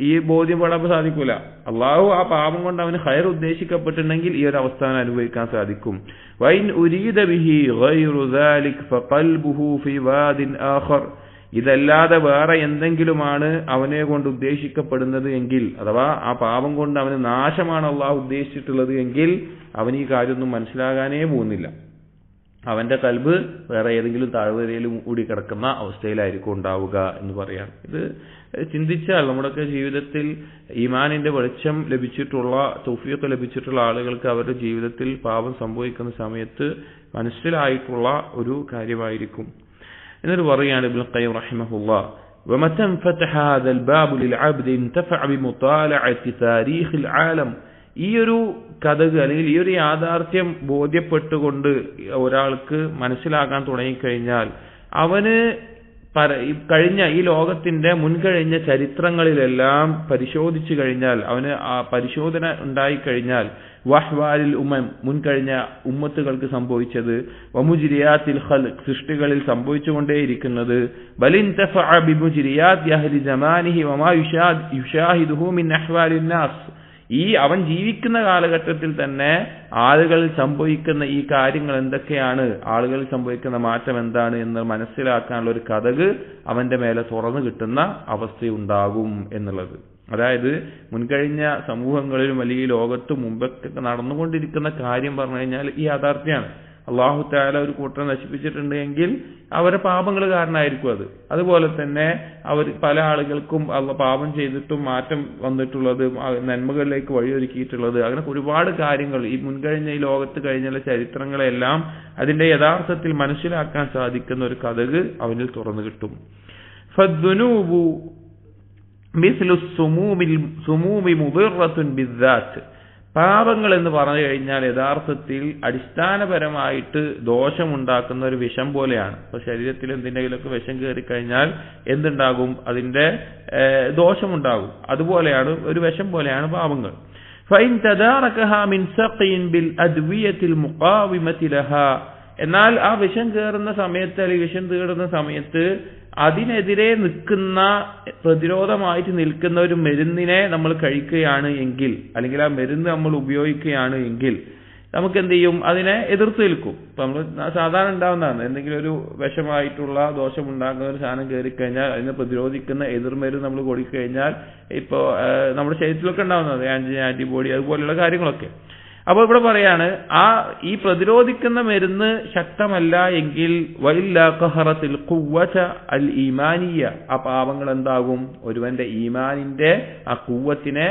ഈ ബോധ്യപ്പെടാൻ സാധിക്കൂല. അള്ളാഹു ആ പാപം കൊണ്ട് അവന് ഖൈർ ഉദ്ദേശിക്കപ്പെട്ടിട്ടുണ്ടെങ്കിൽ ഈ ഒരു അവസ്ഥ അവൻ അനുഭവിക്കാൻ സാധിക്കും. വൈൻ ഉരീദ ബിഹി ഗൈറു ദാലിക് ഫഖൽബുഹു ഫീ വാദിൻ ആഖർ. ഇതല്ലാതെ വേറെ എന്തെങ്കിലുമാണ് അവനെ കൊണ്ട് ഉദ്ദേശിക്കപ്പെടുന്നത് എങ്കിൽ, അഥവാ ആ പാപം കൊണ്ട് അവന് നാശമാണ് അള്ളാഹു ഉദ്ദേശിച്ചിട്ടുള്ളത് എങ്കിൽ അവൻ ഈ കാര്യമൊന്നും മനസ്സിലാകാനേ പോകുന്നില്ല. അവന്റെ കൽബ് വേറെ ഏതെങ്കിലും താഴ്വരയിലും കൂടി കിടക്കുന്ന അവസ്ഥയിലായിരിക്കും ഉണ്ടാവുക എന്ന് പറയാം. ഇത് ചിന്തിച്ചാൽ നമ്മുടെയൊക്കെ ജീവിതത്തിൽ ഈമാനിന്റെ വെളിച്ചം ലഭിച്ചിട്ടുള്ള, തൗഫീഖ് ലഭിച്ചിട്ടുള്ള ആളുകൾക്ക് അവരുടെ ജീവിതത്തിൽ പാപം സംഭവിക്കുന്ന സമയത്ത് മനസ്സിലായിട്ടുള്ള ഒരു കാര്യമായിരിക്കും. എന്നിട്ട് പറയാണ് ഇബ്നുൽ ഖയ്യിം റഹിമഹുല്ലാഹ്, ومتى انفتح هذا الباب للعبد انتفع بمطالعة تاريخ العالم. ഈ ഒരു കഥകൾ അല്ലെങ്കിൽ ഈ ഒരു യാഥാർത്ഥ്യം ബോധ്യപ്പെട്ടുകൊണ്ട് ഒരാൾക്ക് മനസ്സിലാക്കാൻ തുടങ്ങിക്കഴിഞ്ഞാൽ അവന് കഴിഞ്ഞ ഈ ലോകത്തിന്റെ മുൻകഴിഞ്ഞ ചരിത്രങ്ങളിലെല്ലാം പരിശോധിച്ചു കഴിഞ്ഞാൽ, അവന് ആ പരിശോധന ഉണ്ടായിക്കഴിഞ്ഞാൽ, വഹ്വാലിൽ മുൻകഴിഞ്ഞ ഉമ്മത്തുകൾക്ക് സംഭവിച്ചത്, വമുജ്രിയാത്തിൽ ഖൽഖ് സൃഷ്ടികളിൽ സംഭവിച്ചുകൊണ്ടേയിരിക്കുന്നത്, ബലിൻതഫഅ ബിമുജ്രിയാത്തി അഹ്ലി സമാനിഹി വമാ യുശാഹിദുഹു മിൻ അഹ്വാലിൻ നാസ്. ഈ അവൻ ജീവിക്കുന്ന കാലഘട്ടത്തിൽ തന്നെ ആളുകളിൽ സംഭവിക്കുന്ന ഈ കാര്യങ്ങൾ എന്തൊക്കെയാണ്, ആളുകളിൽ സംഭവിക്കുന്ന മാറ്റം എന്താണ് എന്ന് മനസ്സിലാക്കാനുള്ള ഒരു കഥക് അവന്റെ മേലെ തുറന്നു കിട്ടുന്ന അവസ്ഥയുണ്ടാകും എന്നുള്ളത്. അതായത് മുൻകഴിഞ്ഞ സമൂഹങ്ങളിലും അല്ലെങ്കിൽ ലോകത്തും മുമ്പൊക്കെ നടന്നുകൊണ്ടിരിക്കുന്ന കാര്യം പറഞ്ഞു കഴിഞ്ഞാൽ ഈ യാഥാർത്ഥ്യമാണ്. അള്ളാഹു തആല ഒരു കൂട്ടരെ നശിപ്പിച്ചിട്ടുണ്ട് എങ്കിൽ അവരെ പാപങ്ങൾ കാരണമായിരിക്കും അത്. അതുപോലെ തന്നെ അവർ പല ആളുകൾക്കും പാപം ചെയ്തിട്ടും മാറ്റം വന്നിട്ടുള്ളത്, നന്മകളിലേക്ക് വഴിയൊരുക്കിയിട്ടുള്ളത്, അങ്ങനെ ഒരുപാട് കാര്യങ്ങൾ ഈ മുൻകഴിഞ്ഞ ഈ ലോകത്ത് കഴിഞ്ഞുള്ള ചരിത്രങ്ങളെല്ലാം അതിന്റെ യഥാർത്ഥത്തിൽ മനസ്സിലാക്കാൻ സാധിക്കുന്ന ഒരു കഥക് അവനിൽ തുറന്നു കിട്ടും. ഫദ്ദുനൂബു മിസ്ലു സുമൂമി മുദിറത്തുൻ ബിദ്ദാത്ത്. പാപങ്ങൾ എന്ന് പറഞ്ഞു കഴിഞ്ഞാൽ യഥാർത്ഥത്തിൽ അടിസ്ഥാനപരമായിട്ട് ദോഷമുണ്ടാക്കുന്ന ഒരു വിഷം പോലെയാണ്. അപ്പൊ ശരീരത്തിൽ എന്തിനെങ്കിലുമൊക്കെ വിഷം കയറിക്കഴിഞ്ഞാൽ എന്തുണ്ടാകും? അതിന്റെ ദോഷമുണ്ടാകും. അതുപോലെയാണ്, ഒരു വിഷം പോലെയാണ് പാപങ്ങൾ. ഫൈൻ തദാറകഹ മിൻ സഖിൻ ബിൽ അദ്വിയത്തിൽ മുഖാവിമതി ലഹാ. എന്നാൽ ആ വിഷം കയറുന്ന സമയത്ത് അല്ലെങ്കിൽ വിഷം തീടുന്ന സമയത്ത് അതിനെതിരെ നിൽക്കുന്ന, പ്രതിരോധമായിട്ട് നിൽക്കുന്ന ഒരു മരുന്നിനെ നമ്മൾ കഴിക്കുകയാണ് എങ്കിൽ, അല്ലെങ്കിൽ ആ മരുന്ന് നമ്മൾ ഉപയോഗിക്കുകയാണ് എങ്കിൽ നമുക്ക് എന്ത് ചെയ്യും? അതിനെ എതിർത്ത് നിൽക്കും. ഇപ്പൊ നമ്മൾ സാധാരണ ഉണ്ടാവുന്നതാണ്, എന്തെങ്കിലും ഒരു വിഷമായിട്ടുള്ള ദോഷമുണ്ടാക്കുന്ന ഒരു സാധനം കയറിക്കഴിഞ്ഞാൽ അതിനെ പ്രതിരോധിക്കുന്ന എതിർമരുന്ന് നമ്മൾ കൊടുക്കഴിഞ്ഞാൽ ഇപ്പോ നമ്മുടെ ശരീരത്തിലൊക്കെ ഉണ്ടാവുന്നത് ആന്റിബോഡി അതുപോലെയുള്ള കാര്യങ്ങളൊക്കെ. അപ്പൊ ഇവിടെ പറയാണ്, ഈ പ്രതിരോധിക്കുന്ന മരുന്ന് ശക്തമല്ല എങ്കിൽ വഇല്ലാ ഖഹറത്തിൽ ഖുവ്വത അൽ ഈമാനിയ. ആ പാപങ്ങൾ എന്താകും? ഒരുവന്റെ ഈമാനിന്റെ ആ ഖുവ്വത്തിനെ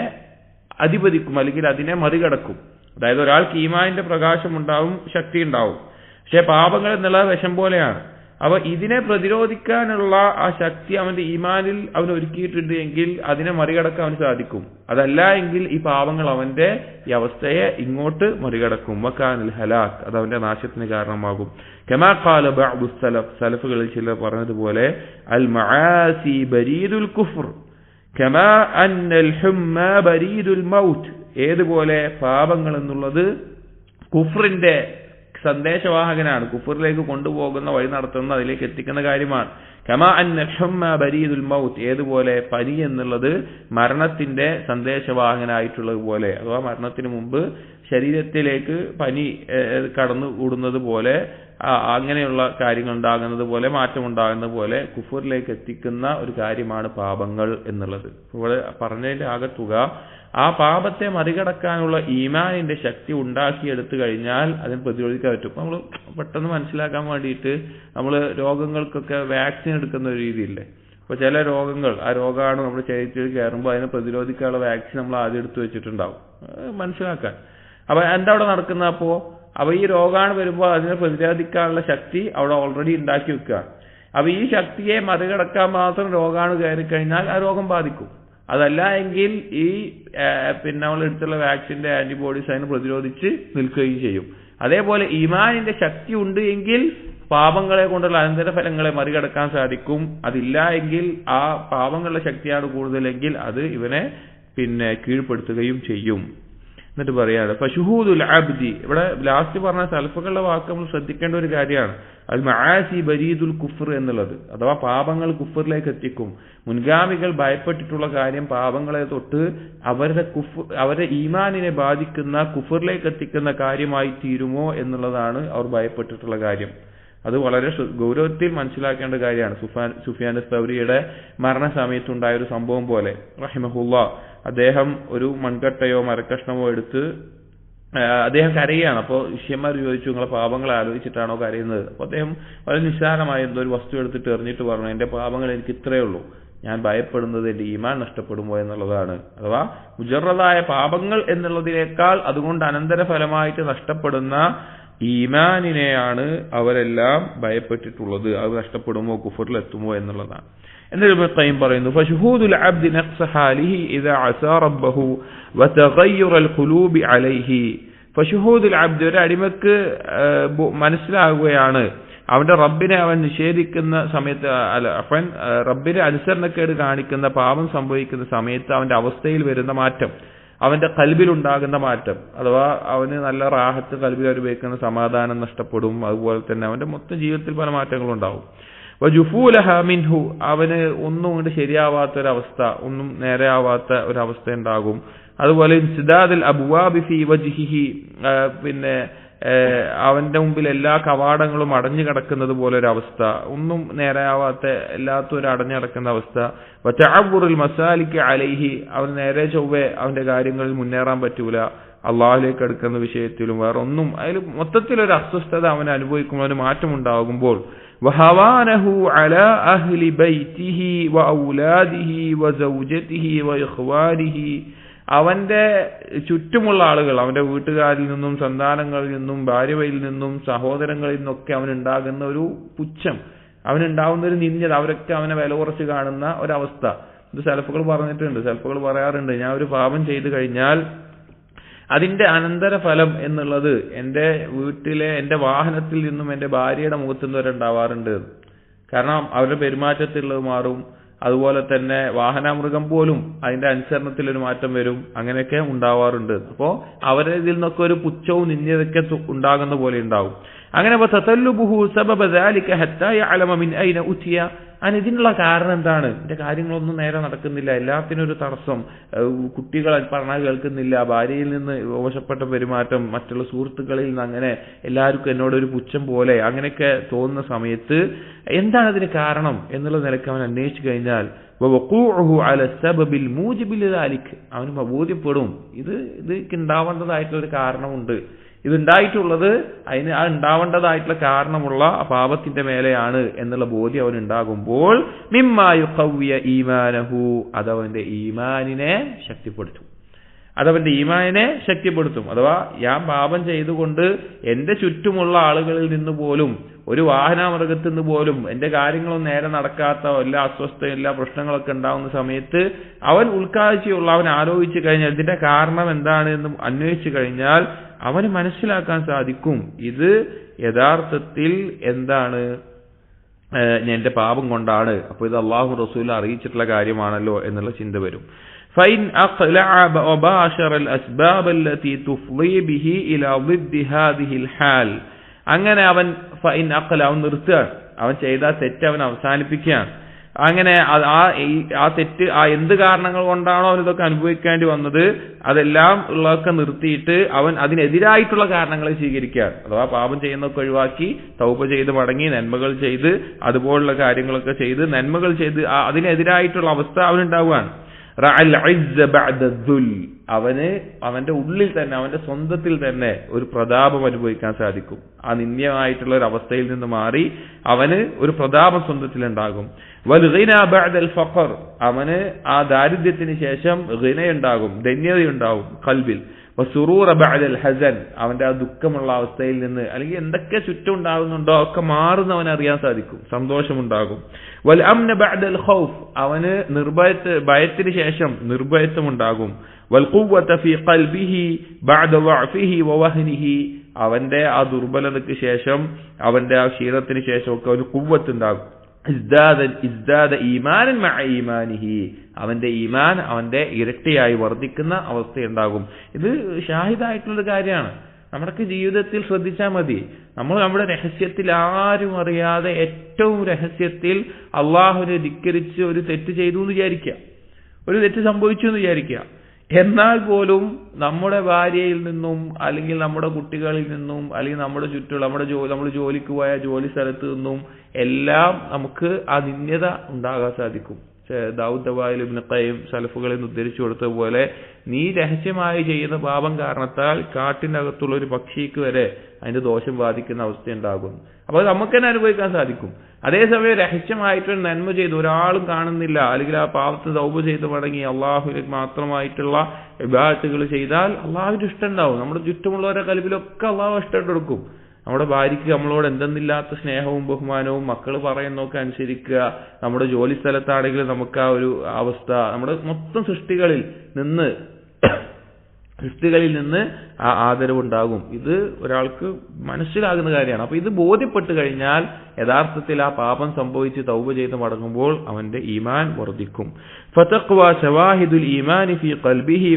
അധിപതിക്കും, അല്ലെങ്കിൽ അതിനെ മറികടക്കും. അതായത് ഒരാൾക്ക് ഈമാനിന്റെ പ്രകാശം ഉണ്ടാവും, ശക്തി ഉണ്ടാവും. പക്ഷെ പാപങ്ങൾ എന്നുള്ള വിഷം പോലെയാണ്. അപ്പൊ ഇതിനെ പ്രതിരോധിക്കാനുള്ള ആ ശക്തി അവന്റെ ഈമാനിൽ അവൻ ഒരുക്കിയിട്ടുണ്ട് എങ്കിൽ അതിനെ മറികടക്കാൻ അവന് സാധിക്കും. അതല്ല എങ്കിൽ ഈ പാപങ്ങൾ അവന്റെ ഈ അവസ്ഥയെ ഇങ്ങോട്ട് മറികടക്കും. വകാനിൽ ഹലാക്ക്, അത് അവന്റെ നാശത്തിന് കാരണമാകും. കമാ ഖാല ബഅദു സലഫ്, സലഫുകളിൽ ചിലർ പറഞ്ഞതുപോലെ, അൽ മആസി ബരീദുൽ കുഫ്ർ കമാ അന്നൽ ഹുമ്മാ ബരീദുൽ മൗത്ത്. ഏതുപോലെ പാപങ്ങൾ എന്നുള്ളത് കുഫ്റിന്റെ സന്ദേശവാഹകനാണ്, കുഫറിലേക്ക് കൊണ്ടുപോകുന്ന, വഴി നടത്തുന്ന, അതിലേക്ക് എത്തിക്കുന്ന കാര്യമാണ്. കമാ അന്നൽ ഹുമ്മാ ബരീദുൽ മൗത്ത്. ഏതുപോലെ പനി എന്നുള്ളത് മരണത്തിന്റെ സന്ദേശവാഹകനായിട്ടുള്ളത് പോലെ, അഥവാ മരണത്തിന് മുമ്പ് ശരീരത്തിലേക്ക് പനി കടന്നു കൂടുന്നത് പോലെ, അങ്ങനെയുള്ള കാര്യങ്ങൾ ഉണ്ടാകുന്നത് പോലെ, മാറ്റം ഉണ്ടാകുന്നത് പോലെ കുഫറിലേക്ക് എത്തിക്കുന്ന ഒരു കാര്യമാണ് പാപങ്ങൾ എന്നുള്ളത്. ഇവിടെ പറഞ്ഞതിന്റെ ആകത്തുക, ആ പാപത്തെ മറികടക്കാനുള്ള ഈമാനിന്റെ ശക്തി ഉണ്ടാക്കിയെടുത്തു കഴിഞ്ഞാൽ അതിന് പ്രതിരോധിക്കാൻ പറ്റും. നമ്മൾ പെട്ടെന്ന് മനസ്സിലാക്കാൻ വേണ്ടിയിട്ട് നമ്മൾ രോഗങ്ങൾക്കൊക്കെ വാക്സിൻ എടുക്കുന്ന ഒരു രീതിയില്ലേ. അപ്പൊ ചില രോഗങ്ങൾ, ആ രോഗമാണ് നമ്മുടെ ശരീരത്തിൽ കയറുമ്പോൾ അതിനെ പ്രതിരോധിക്കാനുള്ള വാക്സിൻ നമ്മൾ ആദ്യം എടുത്തു വെച്ചിട്ടുണ്ടാവും, മനസ്സിലാക്കാൻ. അപ്പൊ എന്താ അവിടെ നടക്കുന്ന? അപ്പൊ ഈ രോഗാണു വരുമ്പോൾ അതിനെ പ്രതിരോധിക്കാനുള്ള ശക്തി അവിടെ ഓൾറെഡി ഉണ്ടാക്കി വെക്കുകയാണ്. അപ്പൊ ഈ ശക്തിയെ മറികടക്കാൻ മാത്രം രോഗാണു കയറി കഴിഞ്ഞാൽ ആ രോഗം ബാധിക്കും. അതല്ല എങ്കിൽ ഈ നമ്മൾ എടുത്തുള്ള വാക്സിന്റെ ആന്റിബോഡീസ് അതിനെ പ്രതിരോധിച്ച് നിൽക്കുകയും ചെയ്യും. അതേപോലെ ഈമാനിന്റെ ശക്തി ഉണ്ട് എങ്കിൽ പാപങ്ങളെ കൊണ്ടുള്ള അനന്തരഫലങ്ങളെ മറികടക്കാൻ സാധിക്കും. അതില്ല എങ്കിൽ ആ പാപങ്ങളുടെ ശക്തിയാണ് കൂടുതലെങ്കിൽ അത് ഇവനെ കീഴ്പ്പെടുത്തുകയും ചെയ്യും. എന്നിട്ട് പറയാണ് ഫശുഹൂദുൽ അബ്ദി. ഇവിടെ ലാസ്റ്റ് പറഞ്ഞ സലഫുകളുടെ വാക്ക് നമ്മൾ ശ്രദ്ധിക്കേണ്ട ഒരു കാര്യമാണ്. അൽ മആസി ബരീദുൽ കുഫ്ർ എന്നുള്ളത്, അഥവാ പാപങ്ങൾ കുഫറിലേക്ക് എത്തിക്കും. മുൻഗാമികൾ ഭയപ്പെട്ടിട്ടുള്ള കാര്യം പാപങ്ങളെ തൊട്ട് അവരുടെ ഈമാനിനെ ബാധിക്കുന്ന കുഫറിലേക്ക് എത്തിക്കുന്ന കാര്യമായി തീരുമോ എന്നുള്ളതാണ് അവർ ഭയപ്പെട്ടിട്ടുള്ള കാര്യം. അത് വളരെ ഗൗരവത്തിൽ മനസ്സിലാക്കേണ്ട കാര്യമാണ്. സുഫിയാൻ സൗരിയുടെ മരണസമയത്തുണ്ടായ ഒരു സംഭവം പോലെ റഹിമഹുല്ലാ, അദ്ദേഹം ഒരു മൺകട്ടയോ മരക്കഷ്ണമോ എടുത്ത് അദ്ദേഹം കരയുകയാണ്. അപ്പോൾ ശിഷ്യന്മാർ ചോദിച്ചു, നിങ്ങളെ പാപങ്ങൾ ആലോചിച്ചിട്ടാണോ കരയുന്നത്? അപ്പോൾ അദ്ദേഹം വളരെ നിസ്സാരമായ എന്തോ ഒരു വസ്തു എടുത്തിട്ട് എറിഞ്ഞിട്ട് പറഞ്ഞു, എന്റെ പാപങ്ങൾ എനിക്ക് ഇത്രയേ ഉള്ളൂ, ഞാൻ ഭയപ്പെടുന്നത് എന്റെ ഈമാൻ നഷ്ടപ്പെടുമോ എന്നുള്ളതാണ്. അഥവാ മുജറദായ പാപങ്ങൾ എന്നുള്ളതിനേക്കാൾ അതുകൊണ്ട് അനന്തരഫലമായിട്ട് നഷ്ടപ്പെടുന്ന ഈമാനിനെയാണ് അവരെല്ലാം ഭയപ്പെട്ടിട്ടുള്ളത്. അത് നഷ്ടപ്പെടുമോ, കുഫറിൽ എത്തുമോ എന്നുള്ളതാണ്. എന്നിട്ട് ഇബ്നു ഖയ്യിം പറയുന്നു, ഫശുഹൂദുൽ അബ്ദി നഖ്സ ഹാലിഹി ഇദാ അസാ റബ്ബഹു വതഗയ്യുറൽ ഖുലൂബി അലൈഹി. ഫശുഹൂദുൽ അബ്ദി, ഒരു അടിമക്ക് മനസ്സിലാവുകയാണ് അവന്റെ റബ്ബിനെ അവൻ നിഷേധിക്കുന്ന സമയത്ത്, അവൻ റബ്ബിനെ അനുസരണക്കേട് കാണിക്കുന്ന, പാപം സംഭവിക്കുന്ന സമയത്ത് അവന്റെ അവസ്ഥയിൽ വരുന്ന മാറ്റം, അവന്റെ കൽബിലുണ്ടാകുന്ന മാറ്റം, അഥവാ അവന് നല്ല റാഹത്ത് കൽബിൽ അനുഭവിക്കുന്ന സമാധാനം നഷ്ടപ്പെടും. അതുപോലെ തന്നെ അവന്റെ മൊത്തം ജീവിതത്തിൽ പല മാറ്റങ്ങളും ഉണ്ടാവും. വജുഫൂലഹ മിൻഹു, അവന് ഒന്നും കൊണ്ട് ശരിയാവാത്തൊരവസ്ഥ, ഒന്നും നേരെയാവാത്ത ഒരവസ്ഥ ഉണ്ടാകും. അതുപോലെ ഇൻസിദാദുൽ അബ്വാബി ഫീ വജ്ഹിഹി, പിന്നെ അവന്റെ മുമ്പിൽ എല്ലാ കവാടങ്ങളും അടഞ്ഞു കിടക്കുന്നത് പോലെ ഒരു അവസ്ഥ, ഒന്നും നേരെയാവാത്ത എല്ലാത്തൊരു അടഞ്ഞു കിടക്കുന്ന അവസ്ഥ. വതഅവ്വുറുൽ മസാലിക് അലൈഹി, അവൻ നേരെ ചൊവ്വേ അവന്റെ കാര്യങ്ങളിൽ മുന്നേറാൻ പറ്റൂല, അള്ളാഹുലേക്ക് അടുക്കുന്ന വിഷയത്തിലും വേറെ ഒന്നും, അതിൽ മൊത്തത്തിലൊരു അസ്വസ്ഥത അവൻ അനുഭവിക്കുമ്പോൾ അവന് മാറ്റമുണ്ടാകുമ്പോൾ, വഹവാനഹു അലാ അഹ്ലി ബൈതിഹി വഔലാദിഹി വസൗജതിഹി വഇഖ്വാനിഹി, അവന്റെ ചുറ്റുമുള്ള ആളുകൾ, അവന്റെ വീട്ടുകാരിൽ നിന്നും സന്താനങ്ങളിൽ നിന്നും ഭാര്യയിൽ നിന്നും സഹോദരങ്ങളിൽ നിന്നൊക്കെ അവനുണ്ടാകുന്ന ഒരു പുച്ഛം, അവനുണ്ടാവുന്ന ഒരു നിന്ദത, അവരൊക്കെ അവനെ വില കുറച്ച് കാണുന്ന ഒരവസ്ഥ. ഇത് സലഫുകൾ പറഞ്ഞിട്ടുണ്ട്, സലഫുകൾ പറയാറുണ്ട്, ഞാൻ ഒരു പാപം ചെയ്തു കഴിഞ്ഞാൽ അതിന്റെ അനന്തരഫലം എന്നുള്ളത് എന്റെ വീട്ടിലെ, എന്റെ വാഹനത്തിൽ നിന്നും എന്റെ ഭാര്യയുടെ മുഖത്തു നിന്ന് വരെ ഉണ്ടാവാറുണ്ട്. കാരണം അവരുടെ പെരുമാറ്റത്തിലുള്ളത് മാറും. അതുപോലെ തന്നെ വാഹനമൃഗം പോലും അതിന്റെ അനുസരണത്തിൽ ഒരു മാറ്റം വരും. അങ്ങനെയൊക്കെ ഉണ്ടാവാറുണ്ട്. അപ്പോ അവരുടെ ഇതിൽ നിന്നൊക്കെ ഒരു പുച്ഛവും നിന്ദയൊക്കെ ഉണ്ടാകുന്ന പോലെ ഉണ്ടാവും. അങ്ങനെ ഇതിനുള്ള കാരണം എന്താണ്? എന്റെ കാര്യങ്ങളൊന്നും നേരെ നടക്കുന്നില്ല, എല്ലാത്തിനും ഒരു തടസ്സം, കുട്ടികൾ പറഞ്ഞാൽ കേൾക്കുന്നില്ല, ഭാര്യയിൽ നിന്ന് മോശപ്പെട്ട പെരുമാറ്റം, മറ്റുള്ള സുഹൃത്തുക്കളിൽ നിന്ന്, അങ്ങനെ എല്ലാവർക്കും എന്നോടൊരു പുച്ഛം പോലെ അങ്ങനെയൊക്കെ തോന്നുന്ന സമയത്ത് എന്താണ് അതിന് കാരണം എന്നുള്ള നിലയ്ക്ക് അവൻ അന്വേഷിച്ചു കഴിഞ്ഞാൽ അവന് ബോധ്യപ്പെടും, ഇത് ഉണ്ടാവേണ്ടതായിട്ടുള്ളൊരു കാരണമുണ്ട്, ഇതുണ്ടായിട്ടുള്ളത് അതിന് ആ ഉണ്ടാവേണ്ടതായിട്ടുള്ള കാരണമുള്ള പാപത്തിന്റെ മേലെയാണ് എന്നുള്ള ബോധ്യം അവൻ ഉണ്ടാകുമ്പോൾ മിമ്മായുഖവ്യ ഈമാനഹു, അതവന്റെ ഈമാനിനെ ശക്തിപ്പെടുത്തും. അഥവാ ഞാൻ പാപം ചെയ്തുകൊണ്ട് എന്റെ ചുറ്റുമുള്ള ആളുകളിൽ നിന്ന് പോലും, ഒരു വാഹനമൃഗത്തു നിന്ന് പോലും എന്റെ കാര്യങ്ങളൊന്നും നേരെ നടക്കാത്ത, എല്ലാ അസ്വസ്ഥയും എല്ലാ പ്രശ്നങ്ങളൊക്കെ ഉണ്ടാവുന്ന സമയത്ത് അവൻ ഉൾക്കാഴ്ചയുള്ള, അവൻ ആലോചിച്ചു കഴിഞ്ഞാൽ ഇതിന്റെ കാരണം എന്താണ് എന്ന് അന്വേഷിച്ചു കഴിഞ്ഞാൽ അവന് മനസ്സിലാക്കാൻ സാധിക്കും, ഇത് യഥാർത്ഥത്തിൽ എന്താണ്, എന്റെ പാപം കൊണ്ടാണ്. അപ്പൊ ഇത് അള്ളാഹു റസൂൽ അറിയിച്ചിട്ടുള്ള കാര്യമാണല്ലോ എന്നുള്ള ചിന്ത വരും. فإن أقلع وباشر الأسباب التي تفضي به إلى ضد هذه الحال, അങ്ങനെ അവൻ ഫൈൻ അഖല, അവൻ നിർത്തുകയാണ്, അവൻ ചെയ്ത തെറ്റ് അവൻ അവസാനിപ്പിക്കുകയാണ്. അങ്ങനെ ആ തെറ്റ്, ആ എന്ത് കാരണങ്ങൾ കൊണ്ടാണോ അവൻ ഇതൊക്കെ അനുഭവിക്കേണ്ടി വന്നത് അതെല്ലാം ഉള്ളതൊക്കെ നിർത്തിയിട്ട് അവൻ അതിനെതിരായിട്ടുള്ള കാരണങ്ങളെ സ്വീകരിക്കുകയാണ്. അഥവാ പാപം ചെയ്യുന്നതൊക്കെ ഒഴിവാക്കി തൗബ ചെയ്ത് മടങ്ങി നന്മകൾ ചെയ്ത് അതുപോലുള്ള കാര്യങ്ങളൊക്കെ ചെയ്ത് നന്മകൾ ചെയ്ത് അതിനെതിരായിട്ടുള്ള അവസ്ഥ അവനുണ്ടാവുകയാണ്. അവന് അവന്റെ ഉള്ളിൽ തന്നെ, അവന്റെ സ്വന്തത്തിൽ തന്നെ ഒരു പ്രതാപം അനുഭവിക്കാൻ സാധിക്കും. ആ നിന്ദ്യമായിട്ടുള്ള ഒരു അവസ്ഥയിൽ നിന്ന് മാറി അവന് ഒരു പ്രതാപം സ്വന്തത്തിൽ ഉണ്ടാകും. അവന് ആ ദാരിദ്ര്യത്തിന് ശേഷം ഗിനയുണ്ടാകും, ധന്യതയുണ്ടാവും കൽബിൽ. വസുറൂറ ബഅദൽ ഹസൻ, അവന്റെ ആ ദുഃഖമുള്ള അവസ്ഥയിൽ നിന്ന്, അല്ലെങ്കിൽ എന്തൊക്കെ ചുറ്റും ഉണ്ടാകുന്നുണ്ടോ ഒക്കെ മാറുന്നവൻ അറിയാൻ സാധിക്കും, സന്തോഷമുണ്ടാകും. വൽ അംന ബഅദൽ ഖൗഫ്, അവന് ഭയത്തിന് ശേഷം നിർഭയത്വം ഉണ്ടാകും. വൽ ഖുവ്വത ഫീ ഖൽബിഹി ബഅദ ളഅഫിഹി വവഹ്നിഹി, അവന്റെ ആ ദുർബലതയ്ക്ക് ശേഷം, അവന്റെ ആ ക്ഷീണത്തിന് ശേഷം ഒക്കെ ഒരു ഖുവ്വത്ത് ഉണ്ടാകും. ഇസ്ദാദ ഈമാനൻ മഅ ഈമാനിഹി, അവന്റെ ഈമാൻ അവന്റെ ഇരട്ടിയായി വർദ്ധിക്കുന്ന അവസ്ഥയുണ്ടാകും. ഇത് ഷാഹിദായിട്ടുള്ളൊരു കാര്യമാണ്. നമ്മുടെ ജീവിതത്തിൽ ശ്രദ്ധിച്ചാൽ മതി. നമ്മൾ നമ്മുടെ രഹസ്യത്തിൽ ആരും അറിയാതെ ഏറ്റവും രഹസ്യത്തിൽ അള്ളാഹുവിനെ ധിക്കരിച്ച് ഒരു തെറ്റ് ചെയ്തു എന്ന് വിചാരിക്കുക, ഒരു തെറ്റ് സംഭവിച്ചു എന്ന് വിചാരിക്കുക. എന്നാൽ പോലും നമ്മുടെ ഭാര്യയിൽ നിന്നും അല്ലെങ്കിൽ നമ്മുടെ കുട്ടികളിൽ നിന്നും അല്ലെങ്കിൽ നമ്മുടെ ചുറ്റും നമ്മൾ ജോലിക്ക് പോയ ജോലി സ്ഥലത്ത് നിന്നും എല്ലാം നമുക്ക് ആ നിന്ദ്യത ഉണ്ടാകാൻ സാധിക്കും. ദാവൂദ് ദവായിൽ ഇബ്നു ഖയ്യിം സലഫുകളിൽ നിന്ന് ഉദ്ധരിച്ചു കൊടുത്തതുപോലെ നീ രഹസ്യമായി ചെയ്യുന്ന പാപം കാരണത്താൽ കാട്ടിനകത്തുള്ള ഒരു പക്ഷിക്ക് വരെ അതിന്റെ ദോഷം ബാധിക്കുന്ന അവസ്ഥ ഉണ്ടാകും. അപ്പോൾ നമുക്ക് തന്നെ അനുഭവിക്കാൻ സാധിക്കും. അതേസമയം രഹസ്യമായിട്ടൊരു നന്മ ചെയ്ത് ഒരാളും കാണുന്നില്ല, അല്ലെങ്കിൽ ആ പാപത്തിന് തൗബ ചെയ്ത് മടങ്ങി അള്ളാഹുവിലേക്ക് മാത്രമായിട്ടുള്ള ഇബാദത്തുകൾ ചെയ്താൽ അള്ളാഹുവിന്റെ ഇഷ്ടം ഉണ്ടാവും. നമ്മുടെ ചുറ്റുമുള്ളവരുടെ കൽബിലൊക്കെ അള്ളാഹു ഇഷ്ടപ്പെട്ടെടുക്കും. നമ്മുടെ ഭാര്യയ്ക്ക് നമ്മളോട് എന്തെന്നില്ലാത്ത സ്നേഹവും ബഹുമാനവും, മക്കൾ പറയുന്നതൊക്കെ അനുസരിക്കുക, നമ്മുടെ ജോലി സ്ഥലത്താണെങ്കിൽ നമുക്ക് ആ ഒരു അവസ്ഥ, നമ്മുടെ മൊത്തം സൃഷ്ടികളിൽ നിന്ന് ആ ആദരവുണ്ടാകും. ഇത് ഒരാൾക്ക് മനസ്സിലാകുന്ന കാര്യമാണ്. അപ്പൊ ഇത് ബോധ്യപ്പെട്ട് കഴിഞ്ഞാൽ യഥാർത്ഥത്തിൽ ആ പാപം സംഭവിച്ച് തൗബ ചെയ്ത് മടങ്ങുമ്പോൾ അവന്റെ ഈമാൻ വർദ്ധിക്കും. ഫതഖ്വ ശവാഹിദുൽ ഈമാനി ഫീ ഖൽബിഹി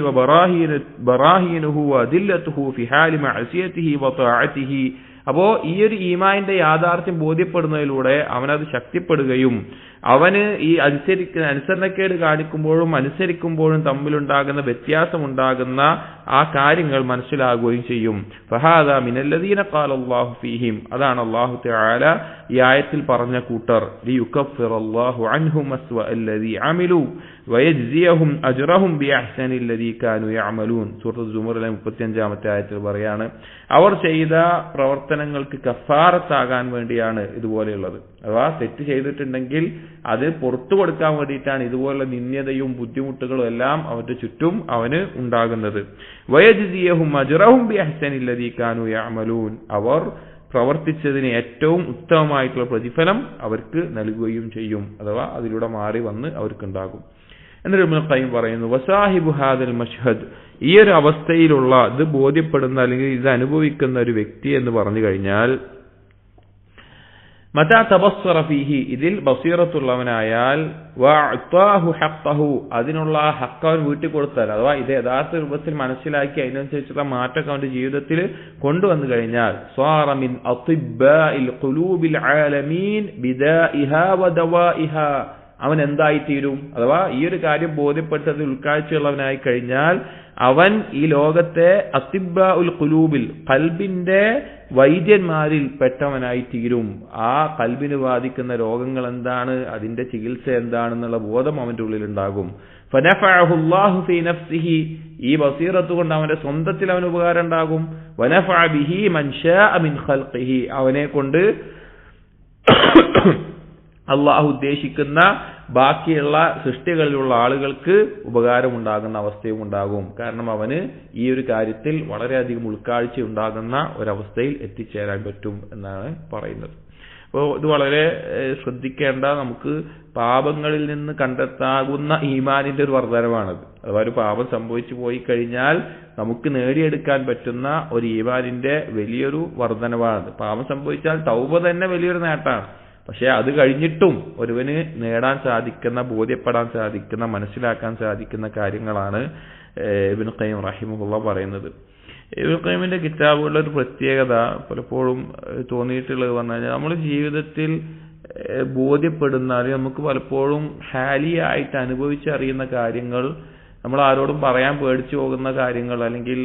വബറാഹീനുഹു വദില്ലതുഹു ഫീ ഹാലി മഅസിയതിഹി വതഅതിഹി. അപ്പോ ഈ ഒരു ഈമാനിന്റെ യാഥാർത്ഥ്യം ബോധ്യപ്പെടുന്നതിലൂടെ അവനത് ശക്തിപ്പെടുകയും അവന് ഈ അനുസരണക്കേട് കാണിക്കുമ്പോഴും അനുസരിക്കുമ്പോഴും തമ്മിലുണ്ടാകുന്ന വ്യത്യാസമുണ്ടാകുന്ന ആ കാര്യങ്ങൾ മനസ്സിലാകുകയും ചെയ്യും. ഫഹാദാ മിനല്ലദീന ഖാലല്ലാഹു ഫീഹിം, അതാണ് അല്ലാഹു തആല ഈ ആയത്തിൽ പറഞ്ഞ കൂട്ടർ. ലിയുകഫിറല്ലാഹു അൻഹും അസ്വഅല്ലദീ അമിലു വയജ്സിയഹും അജ്റഹും ബിഅഹ്സനില്ലദീ കാനൂ യഅമലൂൻ. സൂറത്തുൽ സുമറിലെ 35-ാമത്തെ ആയത്തിൽ പറയാണ്, അവർ ചെയ്ത പ്രവർത്തനങ്ങൾക്ക് കഫാറത്താകാൻ വേണ്ടിയാണ് ഇതുപോലെയുള്ളത്. അഥവാ തെറ്റ് ചെയ്തിട്ടുണ്ടെങ്കിൽ അത് പുറത്തു കൊടുക്കാൻ വേണ്ടിയിട്ടാണ് ഇതുപോലുള്ള നിന്ദ്യതയും ബുദ്ധിമുട്ടുകളും എല്ലാം അവരുടെ ചുറ്റും അവന് ഉണ്ടാകുന്നത്. വയജ്സിയഹും അജ്റഹും ബിഅഹ്സനില്ലദീ കാനൂ യഅമലൂൻ, അവർ പ്രവർത്തിച്ചതിന് ഏറ്റവും ഉത്തമമായിട്ടുള്ള പ്രതിഫലം അവർക്ക് നൽകുകയും ചെയ്യും. അഥവാ അതിലൂടെ മാറി വന്ന് അവർക്കുണ്ടാകും. എന്നിട്ട് ഇബ്നു ഖയ്യിം പറയുന്നു, വസാഹിബു ഹാദൽ മഷ്ഹദ്, ഈ ഒരു അവസ്ഥയിലുള്ള ഇത് ബോധ്യപ്പെടുന്ന അല്ലെങ്കിൽ ഇത് അനുഭവിക്കുന്ന ഒരു വ്യക്തി എന്ന് പറഞ്ഞു കഴിഞ്ഞാൽ മതാ തബസ്സറ ഫീഹി, ഇതിൽ ബസീറത്തുള്ളവനായാൽ വഅതാഹു ഹഖ്ഖഹു, അതിനുള്ള ഹഖ് അവൻ വീട്ടി കൊടുത്താൽ, അഥവാ ഇത് യഥാർത്ഥ രൂപത്തിൽ മനസ്സിലാക്കി അതിനനുസരിച്ചുള്ള മാറ്റം അവന്റെ ജീവിതത്തിൽ കൊണ്ടുവന്നു കഴിഞ്ഞാൽ സ്വാറ മിൻ അത്തിബ്ബാഇൽ ഖുലൂബിൽ ആലമീൻ ബിദാഇഹാ വദവാഇഹാ, അവൻ എന്തായിത്തീരും? അഥവാ ഈ ഒരു കാര്യം ബോധ്യപ്പെട്ടത് ഉൾക്കാഴ്ചയുള്ളവനായി കഴിഞ്ഞാൽ അവൻ ഈ ലോകത്തെ അത്തിബ്ബാഉൽ ഖുലൂബിൽ, ഖൽബിന്റെ വൈദ്യന്മാരിൽ പെട്ടവനായി തീരും. ആ ഖൽബിന് ബാധിക്കുന്ന രോഗങ്ങൾ എന്താണ്, അതിന്റെ ചികിത്സ എന്താണെന്നുള്ള ബോധം അവന്റെ ഉള്ളിൽ ഉണ്ടാകും. ഫനഫഅഹു അല്ലാഹു ഫീ നഫ്സിഹി, ഈ ബസീറത്ത് കൊണ്ട് അവന്റെ സ്വന്തത്തിൽ അവന് ഉപകാരം ഉണ്ടാകും. വനഫഅ ബിഹി മൻ ശാഅ മിൻ ഖൽഖിഹി, അവനെ കൊണ്ട് അള്ളാഹു ഉദ്ദേശിക്കുന്ന ബാക്കിയുള്ള സൃഷ്ടികളിലുള്ള ആളുകൾക്ക് ഉപകാരമുണ്ടാകുന്ന അവസ്ഥയും ഉണ്ടാകും. കാരണം അവന് ഈ ഒരു കാര്യത്തിൽ വളരെയധികം ഉൾക്കാഴ്ച ഉണ്ടാകുന്ന ഒരവസ്ഥയിൽ എത്തിച്ചേരാൻ പറ്റും എന്നാണ് പറയുന്നത്. അപ്പോൾ ഇത് വളരെ ശ്രദ്ധിക്കേണ്ട, നമുക്ക് പാപങ്ങളിൽ നിന്ന് കണ്ടെത്താകുന്ന ഈമാനിന്റെ ഒരു വർധനവാണത്. അഥവാ ഒരു പാപം സംഭവിച്ചു പോയി കഴിഞ്ഞാൽ നമുക്ക് നേടിയെടുക്കാൻ പറ്റുന്ന ഒരു ഈമാനിന്റെ വലിയൊരു വർധനവാണത്. പാപം സംഭവിച്ചാൽ തൗബ തന്നെ വലിയൊരു നേട്ടമാണ്. പക്ഷെ അത് കഴിഞ്ഞിട്ടും ഒരുവന് നേടാൻ സാധിക്കുന്ന, ബോധ്യപ്പെടാൻ സാധിക്കുന്ന, മനസ്സിലാക്കാൻ സാധിക്കുന്ന കാര്യങ്ങളാണ് ഇബ്നു ഖയ്യിം റഹിമഹുല്ലാഹ് പറയുന്നത്. ഇബ്നു ഖയ്യിമിന്റെ കിതാബുകളുടെ ഒരു പ്രത്യേകത പലപ്പോഴും തോന്നിയിട്ടുള്ളത് പറഞ്ഞു കഴിഞ്ഞാൽ, നമ്മൾ ജീവിതത്തിൽ ബോധ്യപ്പെടുന്ന, അല്ലെങ്കിൽ നമുക്ക് പലപ്പോഴും ഹാലിയായിട്ട് അനുഭവിച്ചറിയുന്ന കാര്യങ്ങൾ, നമ്മൾ ആരോടും പറയാൻ പേടിച്ചു പോകുന്ന കാര്യങ്ങൾ, അല്ലെങ്കിൽ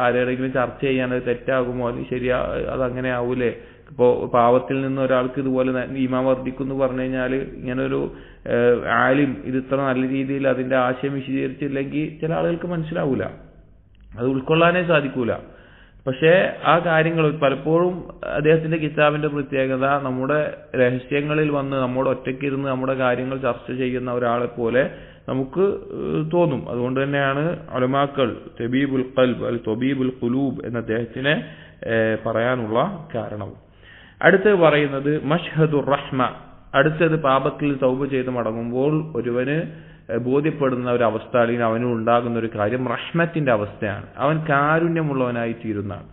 ആരോടെങ്കിലും ചർച്ച ചെയ്യാൻ അത് തെറ്റാകുമോ, അല്ലെങ്കിൽ ശരിയാ അതങ്ങനെ ആവൂലേ, ഇപ്പോ പാവത്തിൽ നിന്ന് ഒരാൾക്ക് ഇതുപോലെ ഈമാൻ വർദ്ധിക്കും എന്ന് പറഞ്ഞു കഴിഞ്ഞാൽ, ഇങ്ങനൊരു ആലിം ഇത് ഇത്ര നല്ല രീതിയിൽ അതിന്റെ ആശയം വിശദീകരിച്ചില്ലെങ്കിൽ ചില ആളുകൾക്ക് മനസ്സിലാവൂല, അത് ഉൾക്കൊള്ളാനേ സാധിക്കൂല. പക്ഷേ ആ കാര്യങ്ങൾ പലപ്പോഴും അദ്ദേഹത്തിന്റെ കിതാബിന്റെ പ്രത്യേകത, നമ്മുടെ രഹസ്യങ്ങളിൽ വന്ന് നമ്മോട് ഒറ്റയ്ക്കിരുന്ന് നമ്മുടെ കാര്യങ്ങൾ ചർച്ച ചെയ്യുന്ന ഒരാളെ പോലെ നമുക്ക് തോന്നും. അതുകൊണ്ട് തന്നെയാണ് ഉലമാക്കൾ തബീബുൽ ഖൽബ് അൽ തബീബുൽ ഖുലൂബ് എന്ന അദ്ദേഹത്തിനെ പറയാനുള്ള കാരണവും. അടുത്തത് പറയുന്നത് മഷ്ഹദുർ റഹ്മ, അടുത്തത് പാപത്തിൽ തൗബ ചെയ്ത് മടങ്ങുമ്പോൾ ഒരുവന് ബോധ്യപ്പെടുന്ന ഒരു അവസ്ഥ, അല്ലെങ്കിൽ അവന് ഉണ്ടാകുന്ന ഒരു കാര്യം റഹ്മത്തിന്റെ അവസ്ഥയാണ്. അവൻ കാരുണ്യമുള്ളവനായി തീരുന്നതാണ്.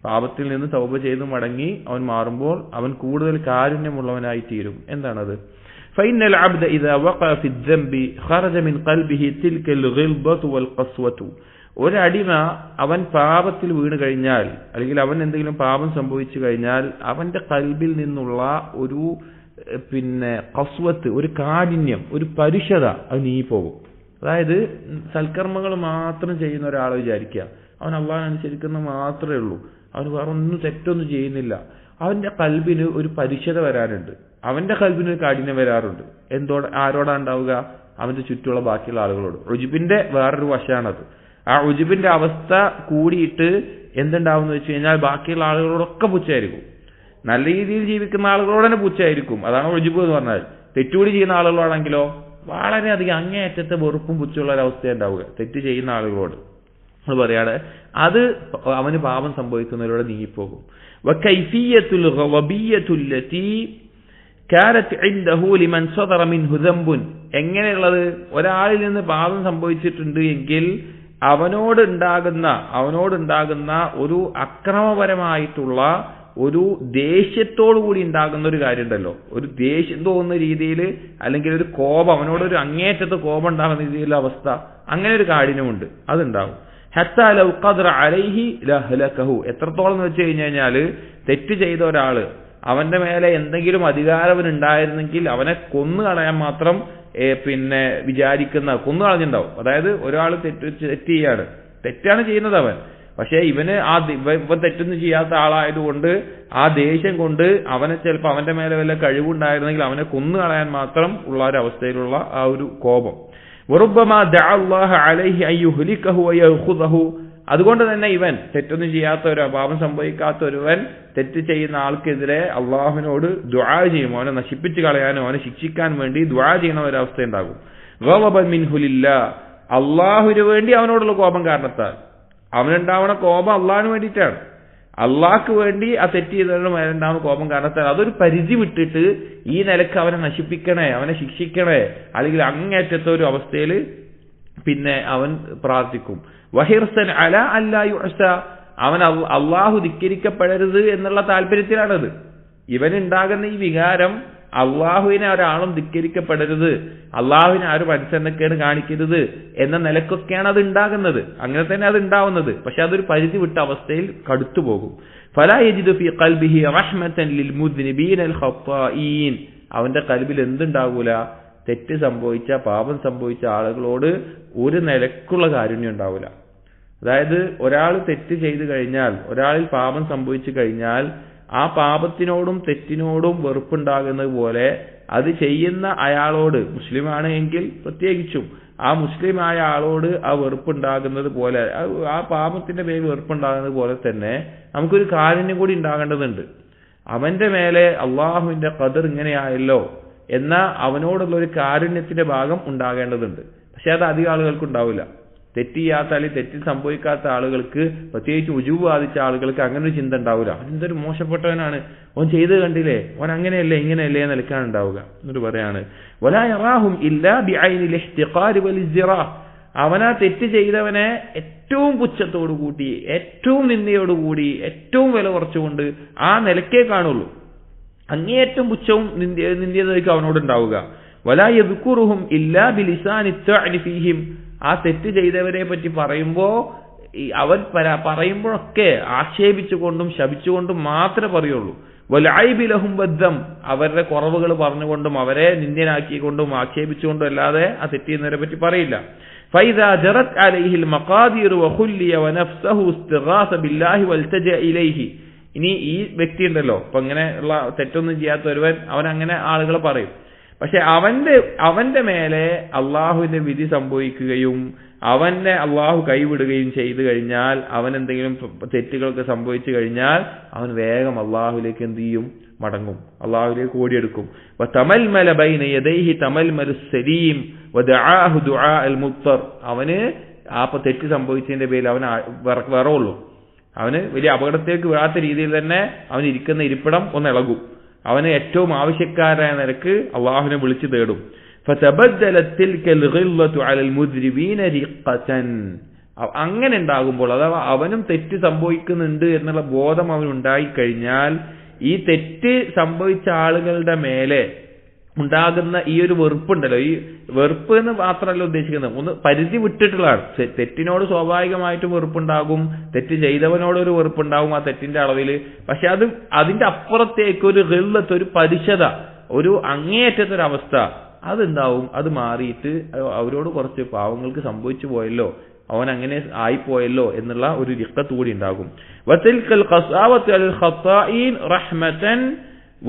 പാപത്തിൽ നിന്ന് തൗബ ചെയ്ത് മടങ്ങി അവൻ മാറുമ്പോൾ അവൻ കൂടുതൽ കാരുണ്യമുള്ളവനായി തീരും. എന്താണത്? ഫൈനൽ അബ്ദ ഇദാ വഖഅ ഫി الذنب ഖറജ മിൻ ഖൽബിഹി തിൽക الغلظة والقسوة. ഒരടിമ അവൻ പാപത്തിൽ വീണ് കഴിഞ്ഞാൽ, അല്ലെങ്കിൽ അവൻ എന്തെങ്കിലും പാപം സംഭവിച്ചു കഴിഞ്ഞാൽ അവന്റെ ഖൽബിൽ നിന്നുള്ള ഒരു ഖസ്വത്ത്, ഒരു കാഠിന്യം, ഒരു പരുഷത അത് നീങ്ങിപ്പോകും. അതായത് സൽക്കർമ്മങ്ങൾ മാത്രം ചെയ്യുന്ന ഒരാളെ വിചാരിക്കുക, അവൻ അള്ളാഹുവിനെ അനുസരിക്കുന്ന മാത്രമേ ഉള്ളൂ, അവൻ വേറെ ഒന്നും തെറ്റൊന്നും ചെയ്യുന്നില്ല. അവന്റെ കൽബിന് ഒരു പരിശുദ്ധത വരാറുണ്ട്, അവന്റെ കൽബിന് ഒരു കാഠിന്യം വരാറുണ്ട്. ആരോടാ ഉണ്ടാവുക? അവന്റെ ചുറ്റുമുള്ള ബാക്കിയുള്ള ആളുകളോട്. ഉജുബിന്റെ വേറൊരു വശമാണത്. ആ ഉജുബിന്റെ അവസ്ഥ കൂടിയിട്ട് എന്തുണ്ടാവും എന്ന് വെച്ച് കഴിഞ്ഞാൽ ബാക്കിയുള്ള ആളുകളോടൊക്കെ പുച്ഛായിരിക്കും. നല്ല രീതിയിൽ ജീവിക്കുന്ന ആളുകളോട് തന്നെ പുച്ഛായിരിക്കും. അതാണ് ഉജുബ് എന്ന് പറഞ്ഞാൽ. തെറ്റുകൂടി ചെയ്യുന്ന ആളുകളാണെങ്കിലോ വളരെയധികം അങ്ങേയറ്റത്തെ വെറുപ്പും പുച്ഛമുള്ള ഒരവസ്ഥ ഉണ്ടാവുക തെറ്റ് ചെയ്യുന്ന ആളുകളോട്. നമ്മൾ പറയാണ് അത് അവന് പാപം സംഭവിക്കുന്നതിലൂടെ നീങ്ങിപ്പോകും. എങ്ങനെയുള്ളത്? ഒരാളിൽ നിന്ന് പാപം സംഭവിച്ചിട്ടുണ്ട് എങ്കിൽ അവനോടുണ്ടാകുന്ന ഒരു അക്രമപരമായിട്ടുള്ള ഒരു ദേഷ്യത്തോടു കൂടി ഉണ്ടാകുന്ന ഒരു കാര്യം ഉണ്ടല്ലോ, ഒരു ദേഷ്യം തോന്നുന്ന രീതിയിൽ, അല്ലെങ്കിൽ ഒരു കോപം, അവനോടൊരു അങ്ങേറ്റത്തെ കോപം ഉണ്ടാകുന്ന രീതിയിലുള്ള അവസ്ഥ, അങ്ങനെ ഒരു കാഠിന്യമുണ്ട്, അതുണ്ടാവും. ഹത്താ ലൗ ഖദറ അലൈഹി ലഹലകഹു. എത്രത്തോളം എന്ന് വെച്ച് കഴിഞ്ഞാൽ തെറ്റ് ചെയ്ത ഒരാള് അവന്റെ മേലെ എന്തെങ്കിലും അധികാരം ഉണ്ടായിരുന്നെങ്കിൽ അവനെ കൊന്നു കളയാൻ മാത്രം വിചാരിക്കുന്ന, കൊന്നു കളഞ്ഞിട്ടുണ്ടാവും. അതായത് ഒരാൾ തെറ്റ് ചെയ്യാണ്, തെറ്റാണ് ചെയ്യുന്നത് അവൻ, പക്ഷെ ഇവന് ഇവൻ തെറ്റൊന്നും ചെയ്യാത്ത ആളായതുകൊണ്ട് ആ ദേഷ്യം കൊണ്ട് അവനെ ചിലപ്പോൾ അവന്റെ മേലെ വല്ല കഴിവുണ്ടായിരുന്നെങ്കിൽ അവനെ കൊന്നു കളയാൻ മാത്രം ഉള്ള ഒരു അവസ്ഥയിലുള്ള ആ ഒരു കോപം. അതുകൊണ്ട് തന്നെ ഇവൻ തെറ്റൊന്നും ചെയ്യാത്ത ഒരു പാപം സംഭവിക്കാത്ത ഒരുവൻ തെറ്റ് ചെയ്യുന്ന ആൾക്കെതിരെ അള്ളാഹുവിനോട് ദുആ ചെയ്യും, അവനെ നശിപ്പിച്ചു കളയാനും അവനെ ശിക്ഷിക്കാൻ വേണ്ടി ദുആ ചെയ്യുന്ന ഒരവസ്ഥ ഉണ്ടാകും. അള്ളാഹുവിന് വേണ്ടി അവനോടുള്ള കോപം കാരണത്താൽ, അവനുണ്ടാവുന്ന കോപം അള്ളാഹിന് വേണ്ടിയിട്ടാണ്, അള്ളാഹ്ക്ക് വേണ്ടി ആ തെറ്റ് ചെയ്തവരുടെ മേലുണ്ടാവുന്ന കോപം കാരണത്താൽ അതൊരു പരിധി വിട്ടിട്ട് ഈ നിലക്ക് അവനെ നശിപ്പിക്കണേ, അവനെ ശിക്ഷിക്കണേ, അല്ലെങ്കിൽ അങ്ങേറ്റത്തെ ഒരു അവസ്ഥയിൽ അവൻ പ്രാർത്ഥിക്കും. വഹിർസൻ അല അല്ലാ യുഅസ, അവൻ അള്ളാഹു ധിക്കരിക്കപ്പെടരുത് എന്നുള്ള താല്പര്യത്തിലാണത്. ഇവനുണ്ടാകുന്ന ഈ വികാരം അള്ളാഹുവിനെ ഒരാളും ധിക്കരിക്കപ്പെടരുത്, അള്ളാഹുവിനെ ആരും അനുസരണക്കേട് കാണിക്കരുത് എന്ന നിലക്കൊക്കെയാണ് അത് ഉണ്ടാകുന്നത്. അങ്ങനെ തന്നെ അത് ഉണ്ടാവുന്നത്. പക്ഷെ അതൊരു പരിധി വിട്ട അവസ്ഥയിൽ കടുത്തു പോകും. ഫലാ യജിദു ഫീ ഖൽബിഹി റഹ്മതൻ ലിൽ മുദ്നിബീന അൽ ഖത്താഈൻ. അവന്റെ കൽബിൽ എന്തുണ്ടാകൂല? തെറ്റ് സംഭവിച്ച, പാപം സംഭവിച്ച ആളുകളോട് ഒരു നിലക്കുള്ള കാരുണ്യം ഉണ്ടാവില്ല. അതായത് ഒരാൾ തെറ്റ് ചെയ്തു കഴിഞ്ഞാൽ, ഒരാളിൽ പാപം സംഭവിച്ചു കഴിഞ്ഞാൽ ആ പാപത്തിനോടും തെറ്റിനോടും വെറുപ്പുണ്ടാകുന്നത് പോലെ അത് ചെയ്യുന്ന അയാളോട്, മുസ്ലിമാണ് എങ്കിൽ പ്രത്യേകിച്ചും ആ മുസ്ലിമായ ആളോട് ആ വെറുപ്പുണ്ടാകുന്നത് പോലെ, ആ പാപത്തിന്റെ പേരിൽ വെറുപ്പുണ്ടാകുന്നത് പോലെ തന്നെ നമുക്കൊരു കാരുണ്യം കൂടി ഉണ്ടാകേണ്ടതുണ്ട്. അവന്റെ മേലെ അള്ളാഹുവിന്റെ ഖദർ ഇങ്ങനെയായല്ലോ എന്ന അവനോടുള്ള ഒരു കാരുണ്യത്തിന്റെ ഭാഗം ഉണ്ടാകേണ്ടതുണ്ട്. പക്ഷെ അത് അധികം ആളുകൾക്ക് ഉണ്ടാവില്ല. തെറ്റ് ചെയ്യാത്ത അല്ലെങ്കിൽ തെറ്റ് സംഭവിക്കാത്ത ആളുകൾക്ക്, പ്രത്യേകിച്ച് ഉജൂബ് ബാധിച്ച ആളുകൾക്ക് അങ്ങനെ ഒരു ചിന്ത ഉണ്ടാവില്ല. അവനെന്തൊരു മോശപ്പെട്ടവനാണ്, ഓൻ ചെയ്ത് കണ്ടില്ലേ, ഓൻ അങ്ങനെയല്ലേ ഇങ്ങനെയല്ലേ നിലക്കാണ് ഉണ്ടാവുക. എന്നിട്ട് പറയാണ് വലാ യറാഹും ഇല്ലാ ബിഐനിൽ ഇഹ്തിഖാർ വൽ ഇസ്തിറാ. അവനാ തെറ്റ് ചെയ്തവനെ ഏറ്റവും പുച്ഛത്തോടു കൂടി, ഏറ്റവും നിന്ദയോടുകൂടി, ഏറ്റവും വില കുറച്ചുകൊണ്ട് ആ നിലക്കേ കാണുള്ളൂ. അങ്ങേയറ്റം പുച്ഛവും നിന്ദ്യതയ്ക്ക് അവനോട് ഉണ്ടാവുക. വലാ യദ്കുറുഹും ഇല്ലാ ബിലിസാനി തഅനി ഫീഹിം. ആ തെറ്റ് ചെയ്തവരെ പറ്റി അവൻ പറയുമ്പോഴൊക്കെ ആക്ഷേപിച്ചുകൊണ്ടും ശപിച്ചുകൊണ്ടും മാത്രമേ പറയുള്ളൂ. വലൈബി ലഹും ബദ്ദം. അവരുടെ കുറവുകൾ പറഞ്ഞുകൊണ്ടും അവരെ നിന്ദ്യനാക്കിക്കൊണ്ടും ആക്ഷേപിച്ചുകൊണ്ടും അല്ലാതെ ആ തെറ്റ് ചെയ്യുന്നവരെ പറ്റി പറയില്ല. ഫൈദാ ജറത് അലൈഹിൽ മഖാദിർ വഖുല്ലിയ വനഫ്സഹു ഇസ്തിഗാസ ബില്ലാഹി വൽതജ ഇലൈഹി. ഇനി ഈ വ്യക്തി ഉണ്ടല്ലോ, ഇപ്പൊ ഇങ്ങനെ ഉള്ള തെറ്റൊന്നും ചെയ്യാത്ത ഒരുവൻ, അവൻ അങ്ങനെ ആളുകളെ പറയും. പക്ഷെ അവന്റെ മേലെ അള്ളാഹുവിന്റെ വിധി സംഭവിക്കുകയും അവനെ അള്ളാഹു കൈവിടുകയും ചെയ്തു കഴിഞ്ഞാൽ, അവൻ എന്തെങ്കിലും തെറ്റുകൾക്ക് സംഭവിച്ചു കഴിഞ്ഞാൽ അവൻ വേഗം അള്ളാഹുലേക്ക് എന്ത് ചെയ്യും? മടങ്ങും, അള്ളാഹുലേക്ക് ഓടിയെടുക്കും. വതമൽമല ബൈന യദൈഹി തമൽമലു സലീം വദആഹു ദുആഅൽ മുദ്തർ. അവന് ആ തെറ്റ് സംഭവിച്ചതിന്റെ പേരിൽ അവൻ വിറവുള്ളൂ. അവന് വലിയ അപകടത്തേക്ക് വീഴാത്ത രീതിയിൽ തന്നെ അവൻ ഇരിക്കുന്ന ഇരിപ്പിടം ഒന്ന് ഇളകും. അവന് ഏറ്റവും ആവശ്യക്കാരായ നിലക്ക് അള്ളാഹുവിനെ വിളിച്ചു തേടും. അങ്ങനെ ഉണ്ടാകുമ്പോൾ, അഥവാ അവനും തെറ്റ് സംഭവിക്കുന്നുണ്ട് എന്നുള്ള ബോധം അവനുണ്ടായി കഴിഞ്ഞാൽ, ഈ തെറ്റ് സംഭവിച്ച ആളുകളുടെ മേലെ ഉണ്ടാകുന്ന ഈ ഒരു വെറുപ്പുണ്ടല്ലോ, ഈ വെറുപ്പ് എന്ന് മാത്രമല്ല ഉദ്ദേശിക്കുന്നത്, ഒന്ന് പരിധി വിട്ടിട്ടുള്ളതാണ്. തെറ്റിനോട് സ്വാഭാവികമായിട്ടും വെറുപ്പുണ്ടാകും, തെറ്റ് ചെയ്തവനോടൊരു വെറുപ്പുണ്ടാകും ആ തെറ്റിന്റെ അളവിൽ. പക്ഷെ അതിന്റെ അപ്പുറത്തേക്ക് ഒരു ഗില്ലത്ത്, ഒരു പരിശത, ഒരു അങ്ങേയറ്റത്തൊരവസ്ഥ, അതുണ്ടാവും. അത് മാറിയിട്ട് അവരോട് കുറച്ച് പാവങ്ങൾക്ക് സംഭവിച്ചു പോയല്ലോ, അവൻ അങ്ങനെ ആയിപ്പോയല്ലോ എന്നുള്ള ഒരു റിഖത്ത് കൂടി ഉണ്ടാകും. വതിൽകൽ ഖസാവത്തു അൽ ഖത്താഈൻ റഹ്മതൻ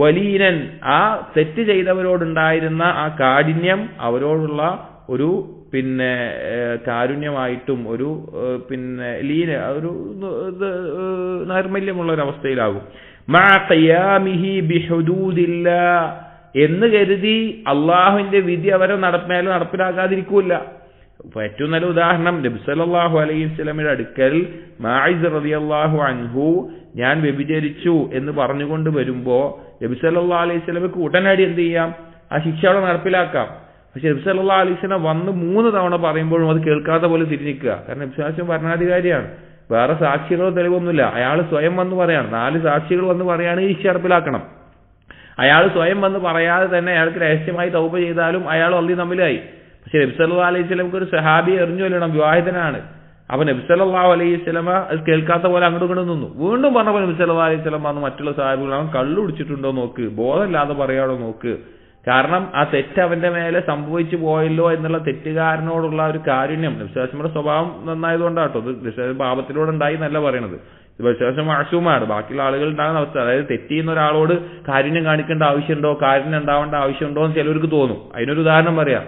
വലീനൻ, ആ തെറ്റ് ചെയ്തവരോടുണ്ടായിരുന്ന ആ കാഠിന്യം അവരോടുള്ള ഒരു കാരുണ്യമായിട്ടും ഒരു ഒരു നൈർമല്യമുള്ള ഒരു അവസ്ഥയിലാകും. മഅ ഖിയാമിഹി ബിഹുദൂദില്ലാഹ്, എന്ന് കരുതി അള്ളാഹുവിന്റെ വിധി അവരെ നടപ്പിലാക്കാതിരിക്കൂല. ഏറ്റവും നല്ല ഉദാഹരണം നബി സല്ലല്ലാഹു അലൈഹി വസല്ലമയുടെ അടുക്കൽ മാഇസ് റളിയല്ലാഹു അൻഹു ഞാൻ വ്യഭിചരിച്ചു എന്ന് പറഞ്ഞുകൊണ്ട് വരുമ്പോ നബി സല്ലല്ലാഹു അലൈഹി വസല്ലമക്ക് ഉടനടി എന്ത് ചെയ്യാം? ആ ശിക്ഷ അവിടെ നടപ്പിലാക്കാം. പക്ഷെ നബി സല്ലല്ലാഹു അലൈഹി വസല്ലം വന്ന് 3 തവണ പറയുമ്പോഴും അത് കേൾക്കാത്ത പോലെ തിരിഞ്ഞിക്കുക. കാരണം നബി സല്ലല്ലാഹു അലൈഹി വസല്ലം ഭരണാധികാരിയാണ്, വേറെ സാക്ഷികളോ തെളിവൊന്നുമില്ല. അയാൾ സ്വയം വന്ന് പറയാണ്, 4 സാക്ഷികൾ വന്ന് പറയാണ് ഈ ശിക്ഷ നടപ്പിലാക്കണം. അയാൾ സ്വയം വന്ന് പറയാതെ തന്നെ അയാൾക്ക് രഹസ്യമായി തൗബ ചെയ്താലും അയാൾ അള്ളി തമ്മിലായി. പക്ഷെ നബി സല്ലല്ലാഹു അലൈഹി വസല്ലമക്ക് ഒരു സഹാബിയെ എറിഞ്ഞു കൊല്ലണം, വിവാഹിതനാണ്. അപ്പൊ നബി സല്ലല്ലാഹു അലൈഹി വസല്ലമ അത് കേൾക്കാത്ത പോലെ അങ്ങോട്ട് ഇങ്ങോട്ട് നിന്നു. വീണ്ടും പറഞ്ഞപ്പോൾ നബി സല്ലല്ലാഹു അലൈഹി വസല്ലം പറഞ്ഞു മറ്റുള്ള സഹാബികൾ അവൻ കള്ളു കുടിച്ചിട്ടുണ്ടോ നോക്ക്, ബോധമില്ലാതെ പറയാണോ നോക്ക്. കാരണം ആ തെറ്റ് അവന്റെ മേലെ സംഭവിച്ചു പോയല്ലോ എന്നുള്ള തെറ്റുകാരനോടുള്ള ഒരു കാരുണ്യം, നബി സല്ലല്ലാഹു അലൈഹി വസല്ലമയുടെ സ്വഭാവം നന്നായതുകൊണ്ടാട്ടോ, പാപത്തിലൂടെ ഉണ്ടായി എന്നല്ല പറയണത്. വിശ്വാസം മാസൂമാണ്, ബാക്കിയുള്ള ആളുകൾ ഉണ്ടാകുന്ന അവസ്ഥ. അതായത് തെറ്റ് ചെയ്യുന്ന ഒരാളോട് കാരുണ്യം കാണിക്കേണ്ട ആവശ്യമുണ്ടോ, കാരുണ്യം ഉണ്ടാവേണ്ട ആവശ്യമുണ്ടോ എന്ന് ചിലവർക്ക് തോന്നും. അതിനൊരു ഉദാഹരണം പറയാം.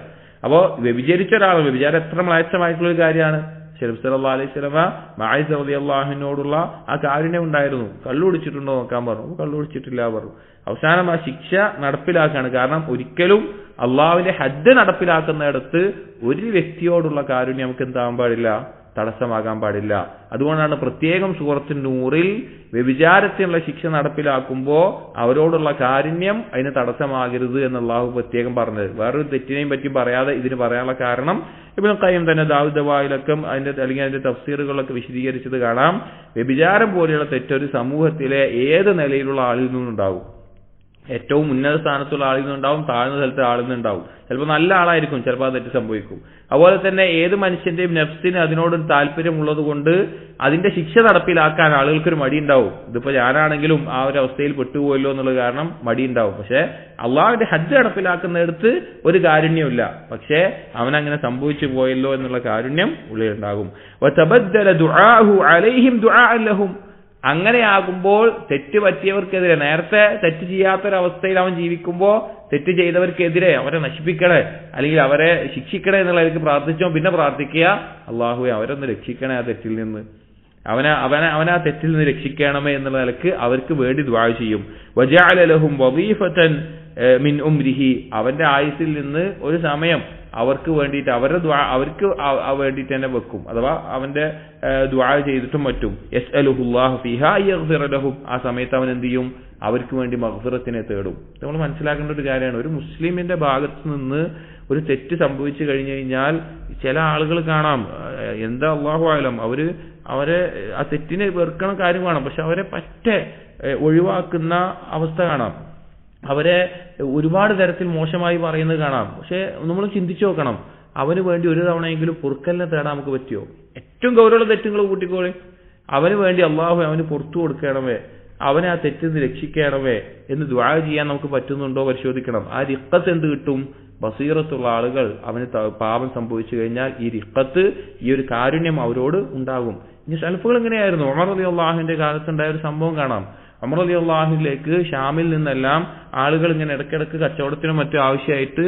അപ്പോ വ്യഭിചരിച്ച ഒരാൾ, വ്യഭിചാരം എത്ര മ്ലേച്ഛമായിട്ടുള്ള ഒരു കാര്യമാണ്. നബി സല്ലല്ലാഹു അലൈഹി വസല്ലമ മഅഇസ് റളിയല്ലാഹു അൻഹുവിനോടുള്ള ആ കാരുണ്യം ഉണ്ടായിരുന്നു. കള്ളു കുടിച്ചിട്ടുണ്ടോ നോക്കാൻ പറഞ്ഞു, കള്ളു കുടിച്ചിട്ടില്ല പറഞ്ഞു. അവസാനം ആ ശിക്ഷ നടപ്പിലാക്കാണ്. കാരണം ഒരിക്കലും അള്ളാഹുവിന്റെ ഹദ്ദ് നടപ്പിലാക്കുന്നിടത്ത് ഒരു വ്യക്തിയോടുള്ള കാരുണ്യം നമുക്ക് എന്താകാൻ പാടില്ല, തടസ്സമാകാൻ പാടില്ല. അതുകൊണ്ടാണ് പ്രത്യേകം സൂറത്തുൻ നൂറിൽ വ്യഭിചാരത്തിനുള്ള ശിക്ഷ നടപ്പിലാക്കുമ്പോൾ അവരോടുള്ള കാരുണ്യം അതിന് തടസ്സമാകരുത് എന്ന് അള്ളാഹു പ്രത്യേകം പറഞ്ഞത്. വേറൊരു തെറ്റിനെയും പറ്റി പറയാതെ ഇതിന് പറയാനുള്ള കാരണം ഇബ്നു ഖയ്യിം തന്നെ ദാവൂദ് വായിലൊക്കെ അതിന്റെ തഫ്സീറുകളൊക്കെ വിശദീകരിച്ചത് കാണാം. വ്യഭിചാരം പോലെയുള്ള തെറ്റൊരു സമൂഹത്തിലെ ഏത് നിലയിലുള്ള ആളിൽ നിന്നുണ്ടാവും. ഏറ്റവും ഉന്നത സ്ഥാനത്തുള്ള ആളിൽ നിന്നുണ്ടാവും, താഴ്ന്ന സ്ഥലത്തെ ആളിൽ നിന്നുണ്ടാവും. ചിലപ്പോൾ നല്ല ആളായിരിക്കും, ചിലപ്പോൾ ആ തെറ്റ് സംഭവിക്കും. അതുപോലെ തന്നെ ഏത് മനുഷ്യന്റെയും നഫ്സിന് അതിനോട് താല്പര്യമുള്ളത് കൊണ്ട് അതിന്റെ ശിക്ഷ നടപ്പിലാക്കാൻ ആളുകൾക്കൊരു മടി ഉണ്ടാവും. ഇതിപ്പോ ഞാനാണെങ്കിലും ആ ഒരു അവസ്ഥയിൽ പെട്ടുപോയല്ലോ എന്നുള്ള കാരണം മടി ഉണ്ടാവും. പക്ഷെ അള്ളാഹുവിന്റെ ഹജ്ജ് നടപ്പിലാക്കുന്നിടത്ത് ഒരു കാരുണ്യമില്ല, പക്ഷേ അവനങ്ങനെ സംഭവിച്ചു പോയല്ലോ എന്നുള്ള കാരുണ്യം ഉള്ളിലുണ്ടാകും. അങ്ങനെയാകുമ്പോൾ തെറ്റ് പറ്റിയവർക്കെതിരെ, നേരത്തെ തെറ്റ് ചെയ്യാത്തൊരവസ്ഥയിൽ അവൻ ജീവിക്കുമ്പോൾ തെറ്റ് ചെയ്തവർക്കെതിരെ അവരെ നശിപ്പിക്കണേ അല്ലെങ്കിൽ അവരെ ശിക്ഷിക്കണേ എന്നുള്ളവർക്ക് പ്രാർത്ഥിച്ചോ. പിന്നെ പ്രാർത്ഥിക്കുക, അള്ളാഹുവേ അവരൊന്ന് രക്ഷിക്കണേ ആ തെറ്റിൽ നിന്ന്, അവനെ ആ തെറ്റിൽ നിന്ന് രക്ഷിക്കണമേ എന്നുള്ള നിലക്ക് അവർക്ക് വേണ്ടി ദുആ ചെയ്യും. വജഅല ലഹും വദീഫതൻ മിൻ ഉംരിഹി, അവന്റെ ആയുസ്സിൽ നിന്ന് ഒരു സമയം അവർക്ക് വേണ്ടിയിട്ട് അവരുടെ അവർക്ക് വേണ്ടിയിട്ട് തന്നെ വെക്കും. അഥവാ അവന്റെ ദുആ ചെയ്തിട്ടും മറ്റും. യസ്അലുഹുല്ലാഹു ഫീഹാ യഗ്ഫിറ ലഹും, ആ സമയത്ത് അവൻ എന്ത് ചെയ്യും? അവർക്ക് വേണ്ടി മഗ്ഫിറത്തിനെ തേടും. നമ്മൾ മനസ്സിലാക്കേണ്ട ഒരു കാര്യമാണ്, ഒരു മുസ്ലിമിന്റെ ഭാഗത്ത് നിന്ന് ഒരു തെറ്റ് സംഭവിച്ചു കഴിഞ്ഞു കഴിഞ്ഞാൽ ചില ആളുകൾ കാണാം, എന്താ അല്ലാഹു അഅലം, അവരെ ആ തെറ്റിനെ വെറുക്കണ കാര്യം കാണാം, പക്ഷെ അവരെ പറ്റെ ഒഴിവാക്കുന്ന അവസ്ഥ കാണാം. അവരെ ഒരുപാട് തരത്തിൽ മോശമായി പറയുന്നത് കാണാം. പക്ഷെ നമ്മൾ ചിന്തിച്ചു നോക്കണം, അവന് വേണ്ടി ഒരു തവണയെങ്കിലും പൊറുക്കലിനെ തേടാൻ നമുക്ക് പറ്റുമോ? ഏറ്റവും ഗൗരവമുള്ള തെറ്റുകൾ കൂട്ടിക്കോളെ, അവന് വേണ്ടി അള്ളാഹു അവന് പുറത്തു കൊടുക്കണമേ, അവനെ ആ തെറ്റിൽ നിന്ന് രക്ഷിക്കണമേ എന്ന് ദുആ ചെയ്യാൻ നമുക്ക് പറ്റുന്നുണ്ടോ പരിശോധിക്കണം. ആ റിഖത്ത് എന്ത് കിട്ടും? ബസീറത്തുള്ള ആളുകൾ അവന് പാപം സംഭവിച്ചു കഴിഞ്ഞാൽ ഈ റിഖത്ത്, ഈ ഒരു കാരുണ്യം അവരോട് ഉണ്ടാകും. ഇനി സലഫുകൾ എങ്ങനെയായിരുന്നു? ഉമർ റളിയല്ലാഹുവിന്റെ കാലത്തുണ്ടായ ഒരു സംഭവം കാണാം. ഉമർ റളിയല്ലാഹുവിലേക്ക് ഷാമിൽ നിന്നെല്ലാം ആളുകൾ ഇങ്ങനെ ഇടയ്ക്കിടയ്ക്ക് കച്ചവടത്തിനും മറ്റും ആവശ്യമായിട്ട്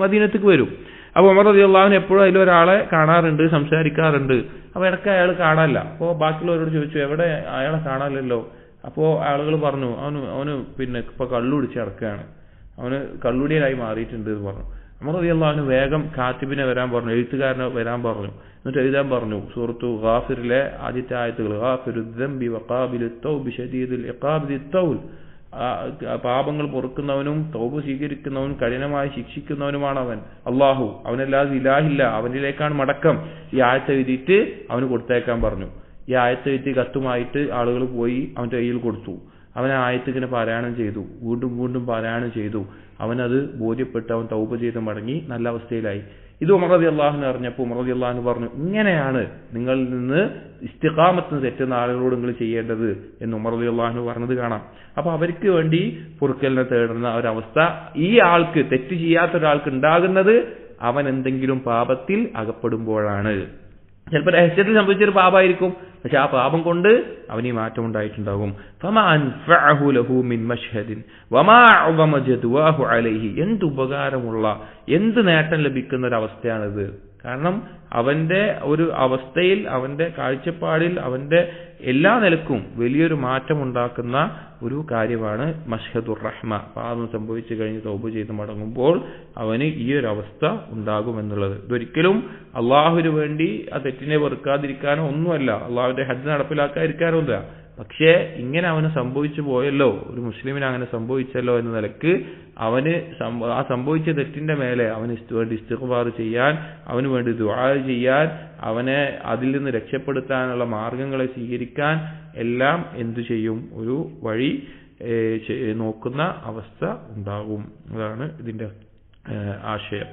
മദീനത്തേക്ക് വരും. അപ്പൊ ഉമർ റളിയല്ലാഹുവിന് എപ്പോഴും അതിലൊരാളെ കാണാറുണ്ട്, സംസാരിക്കാറുണ്ട്. അപ്പൊ ഇടയ്ക്ക് അയാൾ കാണാനില്ല. അപ്പോൾ ബാക്കിയുള്ളവരോട് ചോദിച്ചു, എവിടെ അയാളെ കാണാനില്ലല്ലോ? അപ്പോൾ ആളുകൾ പറഞ്ഞു, അവന് ഇപ്പൊ കള്ളു കുടിച്ച് നടക്കുകയാണ്, അവന് കള്ളുടിയനായി മാറിയിട്ടുണ്ട് എന്ന് പറഞ്ഞു. ഉമർ റളിയല്ലാഹു വേഗം കാത്തിബിനെ വരാൻ പറഞ്ഞു, എഴുത്തുകാരനെ വരാൻ പറഞ്ഞു. എന്നിട്ട് എഴുതാൻ പറഞ്ഞു. സൂറത്തു ഗാഫിറിലെ ആദ്യത്തെ ആയത്തുകൾ, ഗാഫിറുദ്ദംബി വഖാബിലുത് തൗബി ശദീദുൽ ഇഖാബ് ദിത്തൗൽ, പാപങ്ങൾ പൊറുക്കുന്നവനും തൗബ സ്വീകരിക്കുന്നവനും കഠിനമായി ശിക്ഷിക്കുന്നവനുമാണ് അവൻ. അള്ളാഹു, അവനല്ലാതെ ഇലാഹില്ല, അവനിലേക്കാണ് മടക്കം. ഈ ആയത്ത് എഴുതിയിട്ട് അവന് കൊടുത്തേക്കാൻ പറഞ്ഞു. ഈ ആയത്ത് എഴുതി കത്തുമായിട്ട് ആളുകൾ പോയി അവന്റെ കയ്യിൽ കൊടുത്തു. അവൻ ആ ആയത്തിങ്ങനെ പാരായണം ചെയ്തു, വീണ്ടും വീണ്ടും പാരായണം ചെയ്തു. അവനത് ബോധ്യപ്പെട്ട് അവൻ തൗബ ചെയ്ത് മടങ്ങി നല്ല അവസ്ഥയിലായി. ഇത് ഉമർ റളിയല്ലാഹു അൻഹു അറിഞ്ഞപ്പോൾ ഉമർ റളിയല്ലാഹു അൻഹു പറഞ്ഞു, ഇങ്ങനെയാണ് നിങ്ങളിൽ നിന്ന് ഇസ്തിഖാമത്തിന് തെറ്റുന്ന ആളുകളോട് നിങ്ങൾ ചെയ്യേണ്ടത് എന്ന് ഉമർ റളിയല്ലാഹു അൻഹു പറഞ്ഞത് കാണാം. അപ്പൊ അവർക്ക് വേണ്ടി പൊറുക്കലിനെ തേടുന്ന ഒരവസ്ഥ ഈ ആൾക്ക്, തെറ്റ് ചെയ്യാത്ത ഒരാൾക്ക് ഉണ്ടാകുന്നത് അവൻ എന്തെങ്കിലും പാപത്തിൽ അകപ്പെടുമ്പോഴാണ്. ചിലപ്പോൾ രഹസ്യത്തിൽ സംഭവിച്ചൊരു പാപമായിരിക്കും, പക്ഷെ ആ പാപം കൊണ്ട് അവന് ഈ മാറ്റം ഉണ്ടായിട്ടുണ്ടാകും. എന്ത് ഉപകാരമുള്ള, എന്ത് നേട്ടം ലഭിക്കുന്ന ഒരു അവസ്ഥയാണിത്. കാരണം അവന്റെ ഒരു അവസ്ഥയിൽ, അവന്റെ കാഴ്ചപ്പാടിൽ, അവന്റെ എല്ലാ നിലക്കും വലിയൊരു മാറ്റം ഉണ്ടാക്കുന്ന ഒരു കാര്യമാണ് മഷ്ഹദുർ റഹ്മ. പാപം സംഭവിച്ചു കഴിഞ്ഞ് തൗബ ചെയ്ത് മടങ്ങുമ്പോൾ അവന് ഈ ഒരു അവസ്ഥ ഉണ്ടാകുമെന്നുള്ളത്. ഇതൊരിക്കലും അള്ളാഹുവിന് വേണ്ടി ആ തെറ്റിനെ വെറുക്കാതിരിക്കാനോ ഒന്നുമല്ല, അള്ളാഹുവിന്റെ ഹജ്ജ് നടപ്പിലാക്കാതിരിക്കാനോ ഒന്നുമില്ല. പക്ഷേ ഇങ്ങനെ അവന് സംഭവിച്ചു പോയല്ലോ, ഒരു മുസ്ലിമിന് അങ്ങനെ സംഭവിച്ചല്ലോ എന്ന നിലക്ക് അവന് ആ സംഭവിച്ച തെറ്റിന്റെ മേലെ അവന് വേണ്ടി ഇസ്തിഗ്ഫാർ ചെയ്യാൻ, അവന് വേണ്ടി ദുആ ചെയ്യാൻ, അവനെ അതിൽ നിന്ന് രക്ഷപ്പെടുത്താനുള്ള മാർഗങ്ങളെ സ്വീകരിക്കാൻ എല്ലാം എന്തു ചെയ്യും, ഒരു വഴി നോക്കുന്ന അവസ്ഥ ഉണ്ടാകും. അതാണ് ഇതിന്റെ ആശയം.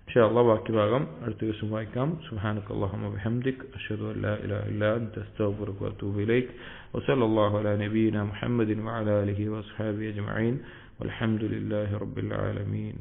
ഇൻഷാ അല്ലാഹ് ബാക്കി ഭാഗം അടുത്ത ദിവസം വായിക്കാം. സുബ്ഹാനക്കല്ലാഹുമ്മ വബിഹംദിക് അശ്ഹദു അൻ ലാ ഇലാഹ ഇല്ലാ അൻത അസ്തഗ്ഫിറുക വഅതൂബു ഇലൈക് വസല്ലല്ലാഹു അലാ നബിയിനാ മുഹമ്മദിൻ വഅലാ ആലിഹി വഅസ്ഹാബിഹി അജ്മഈൻ വൽഹംദുലില്ലാഹി റബ്ബിൽ ആലമീൻ.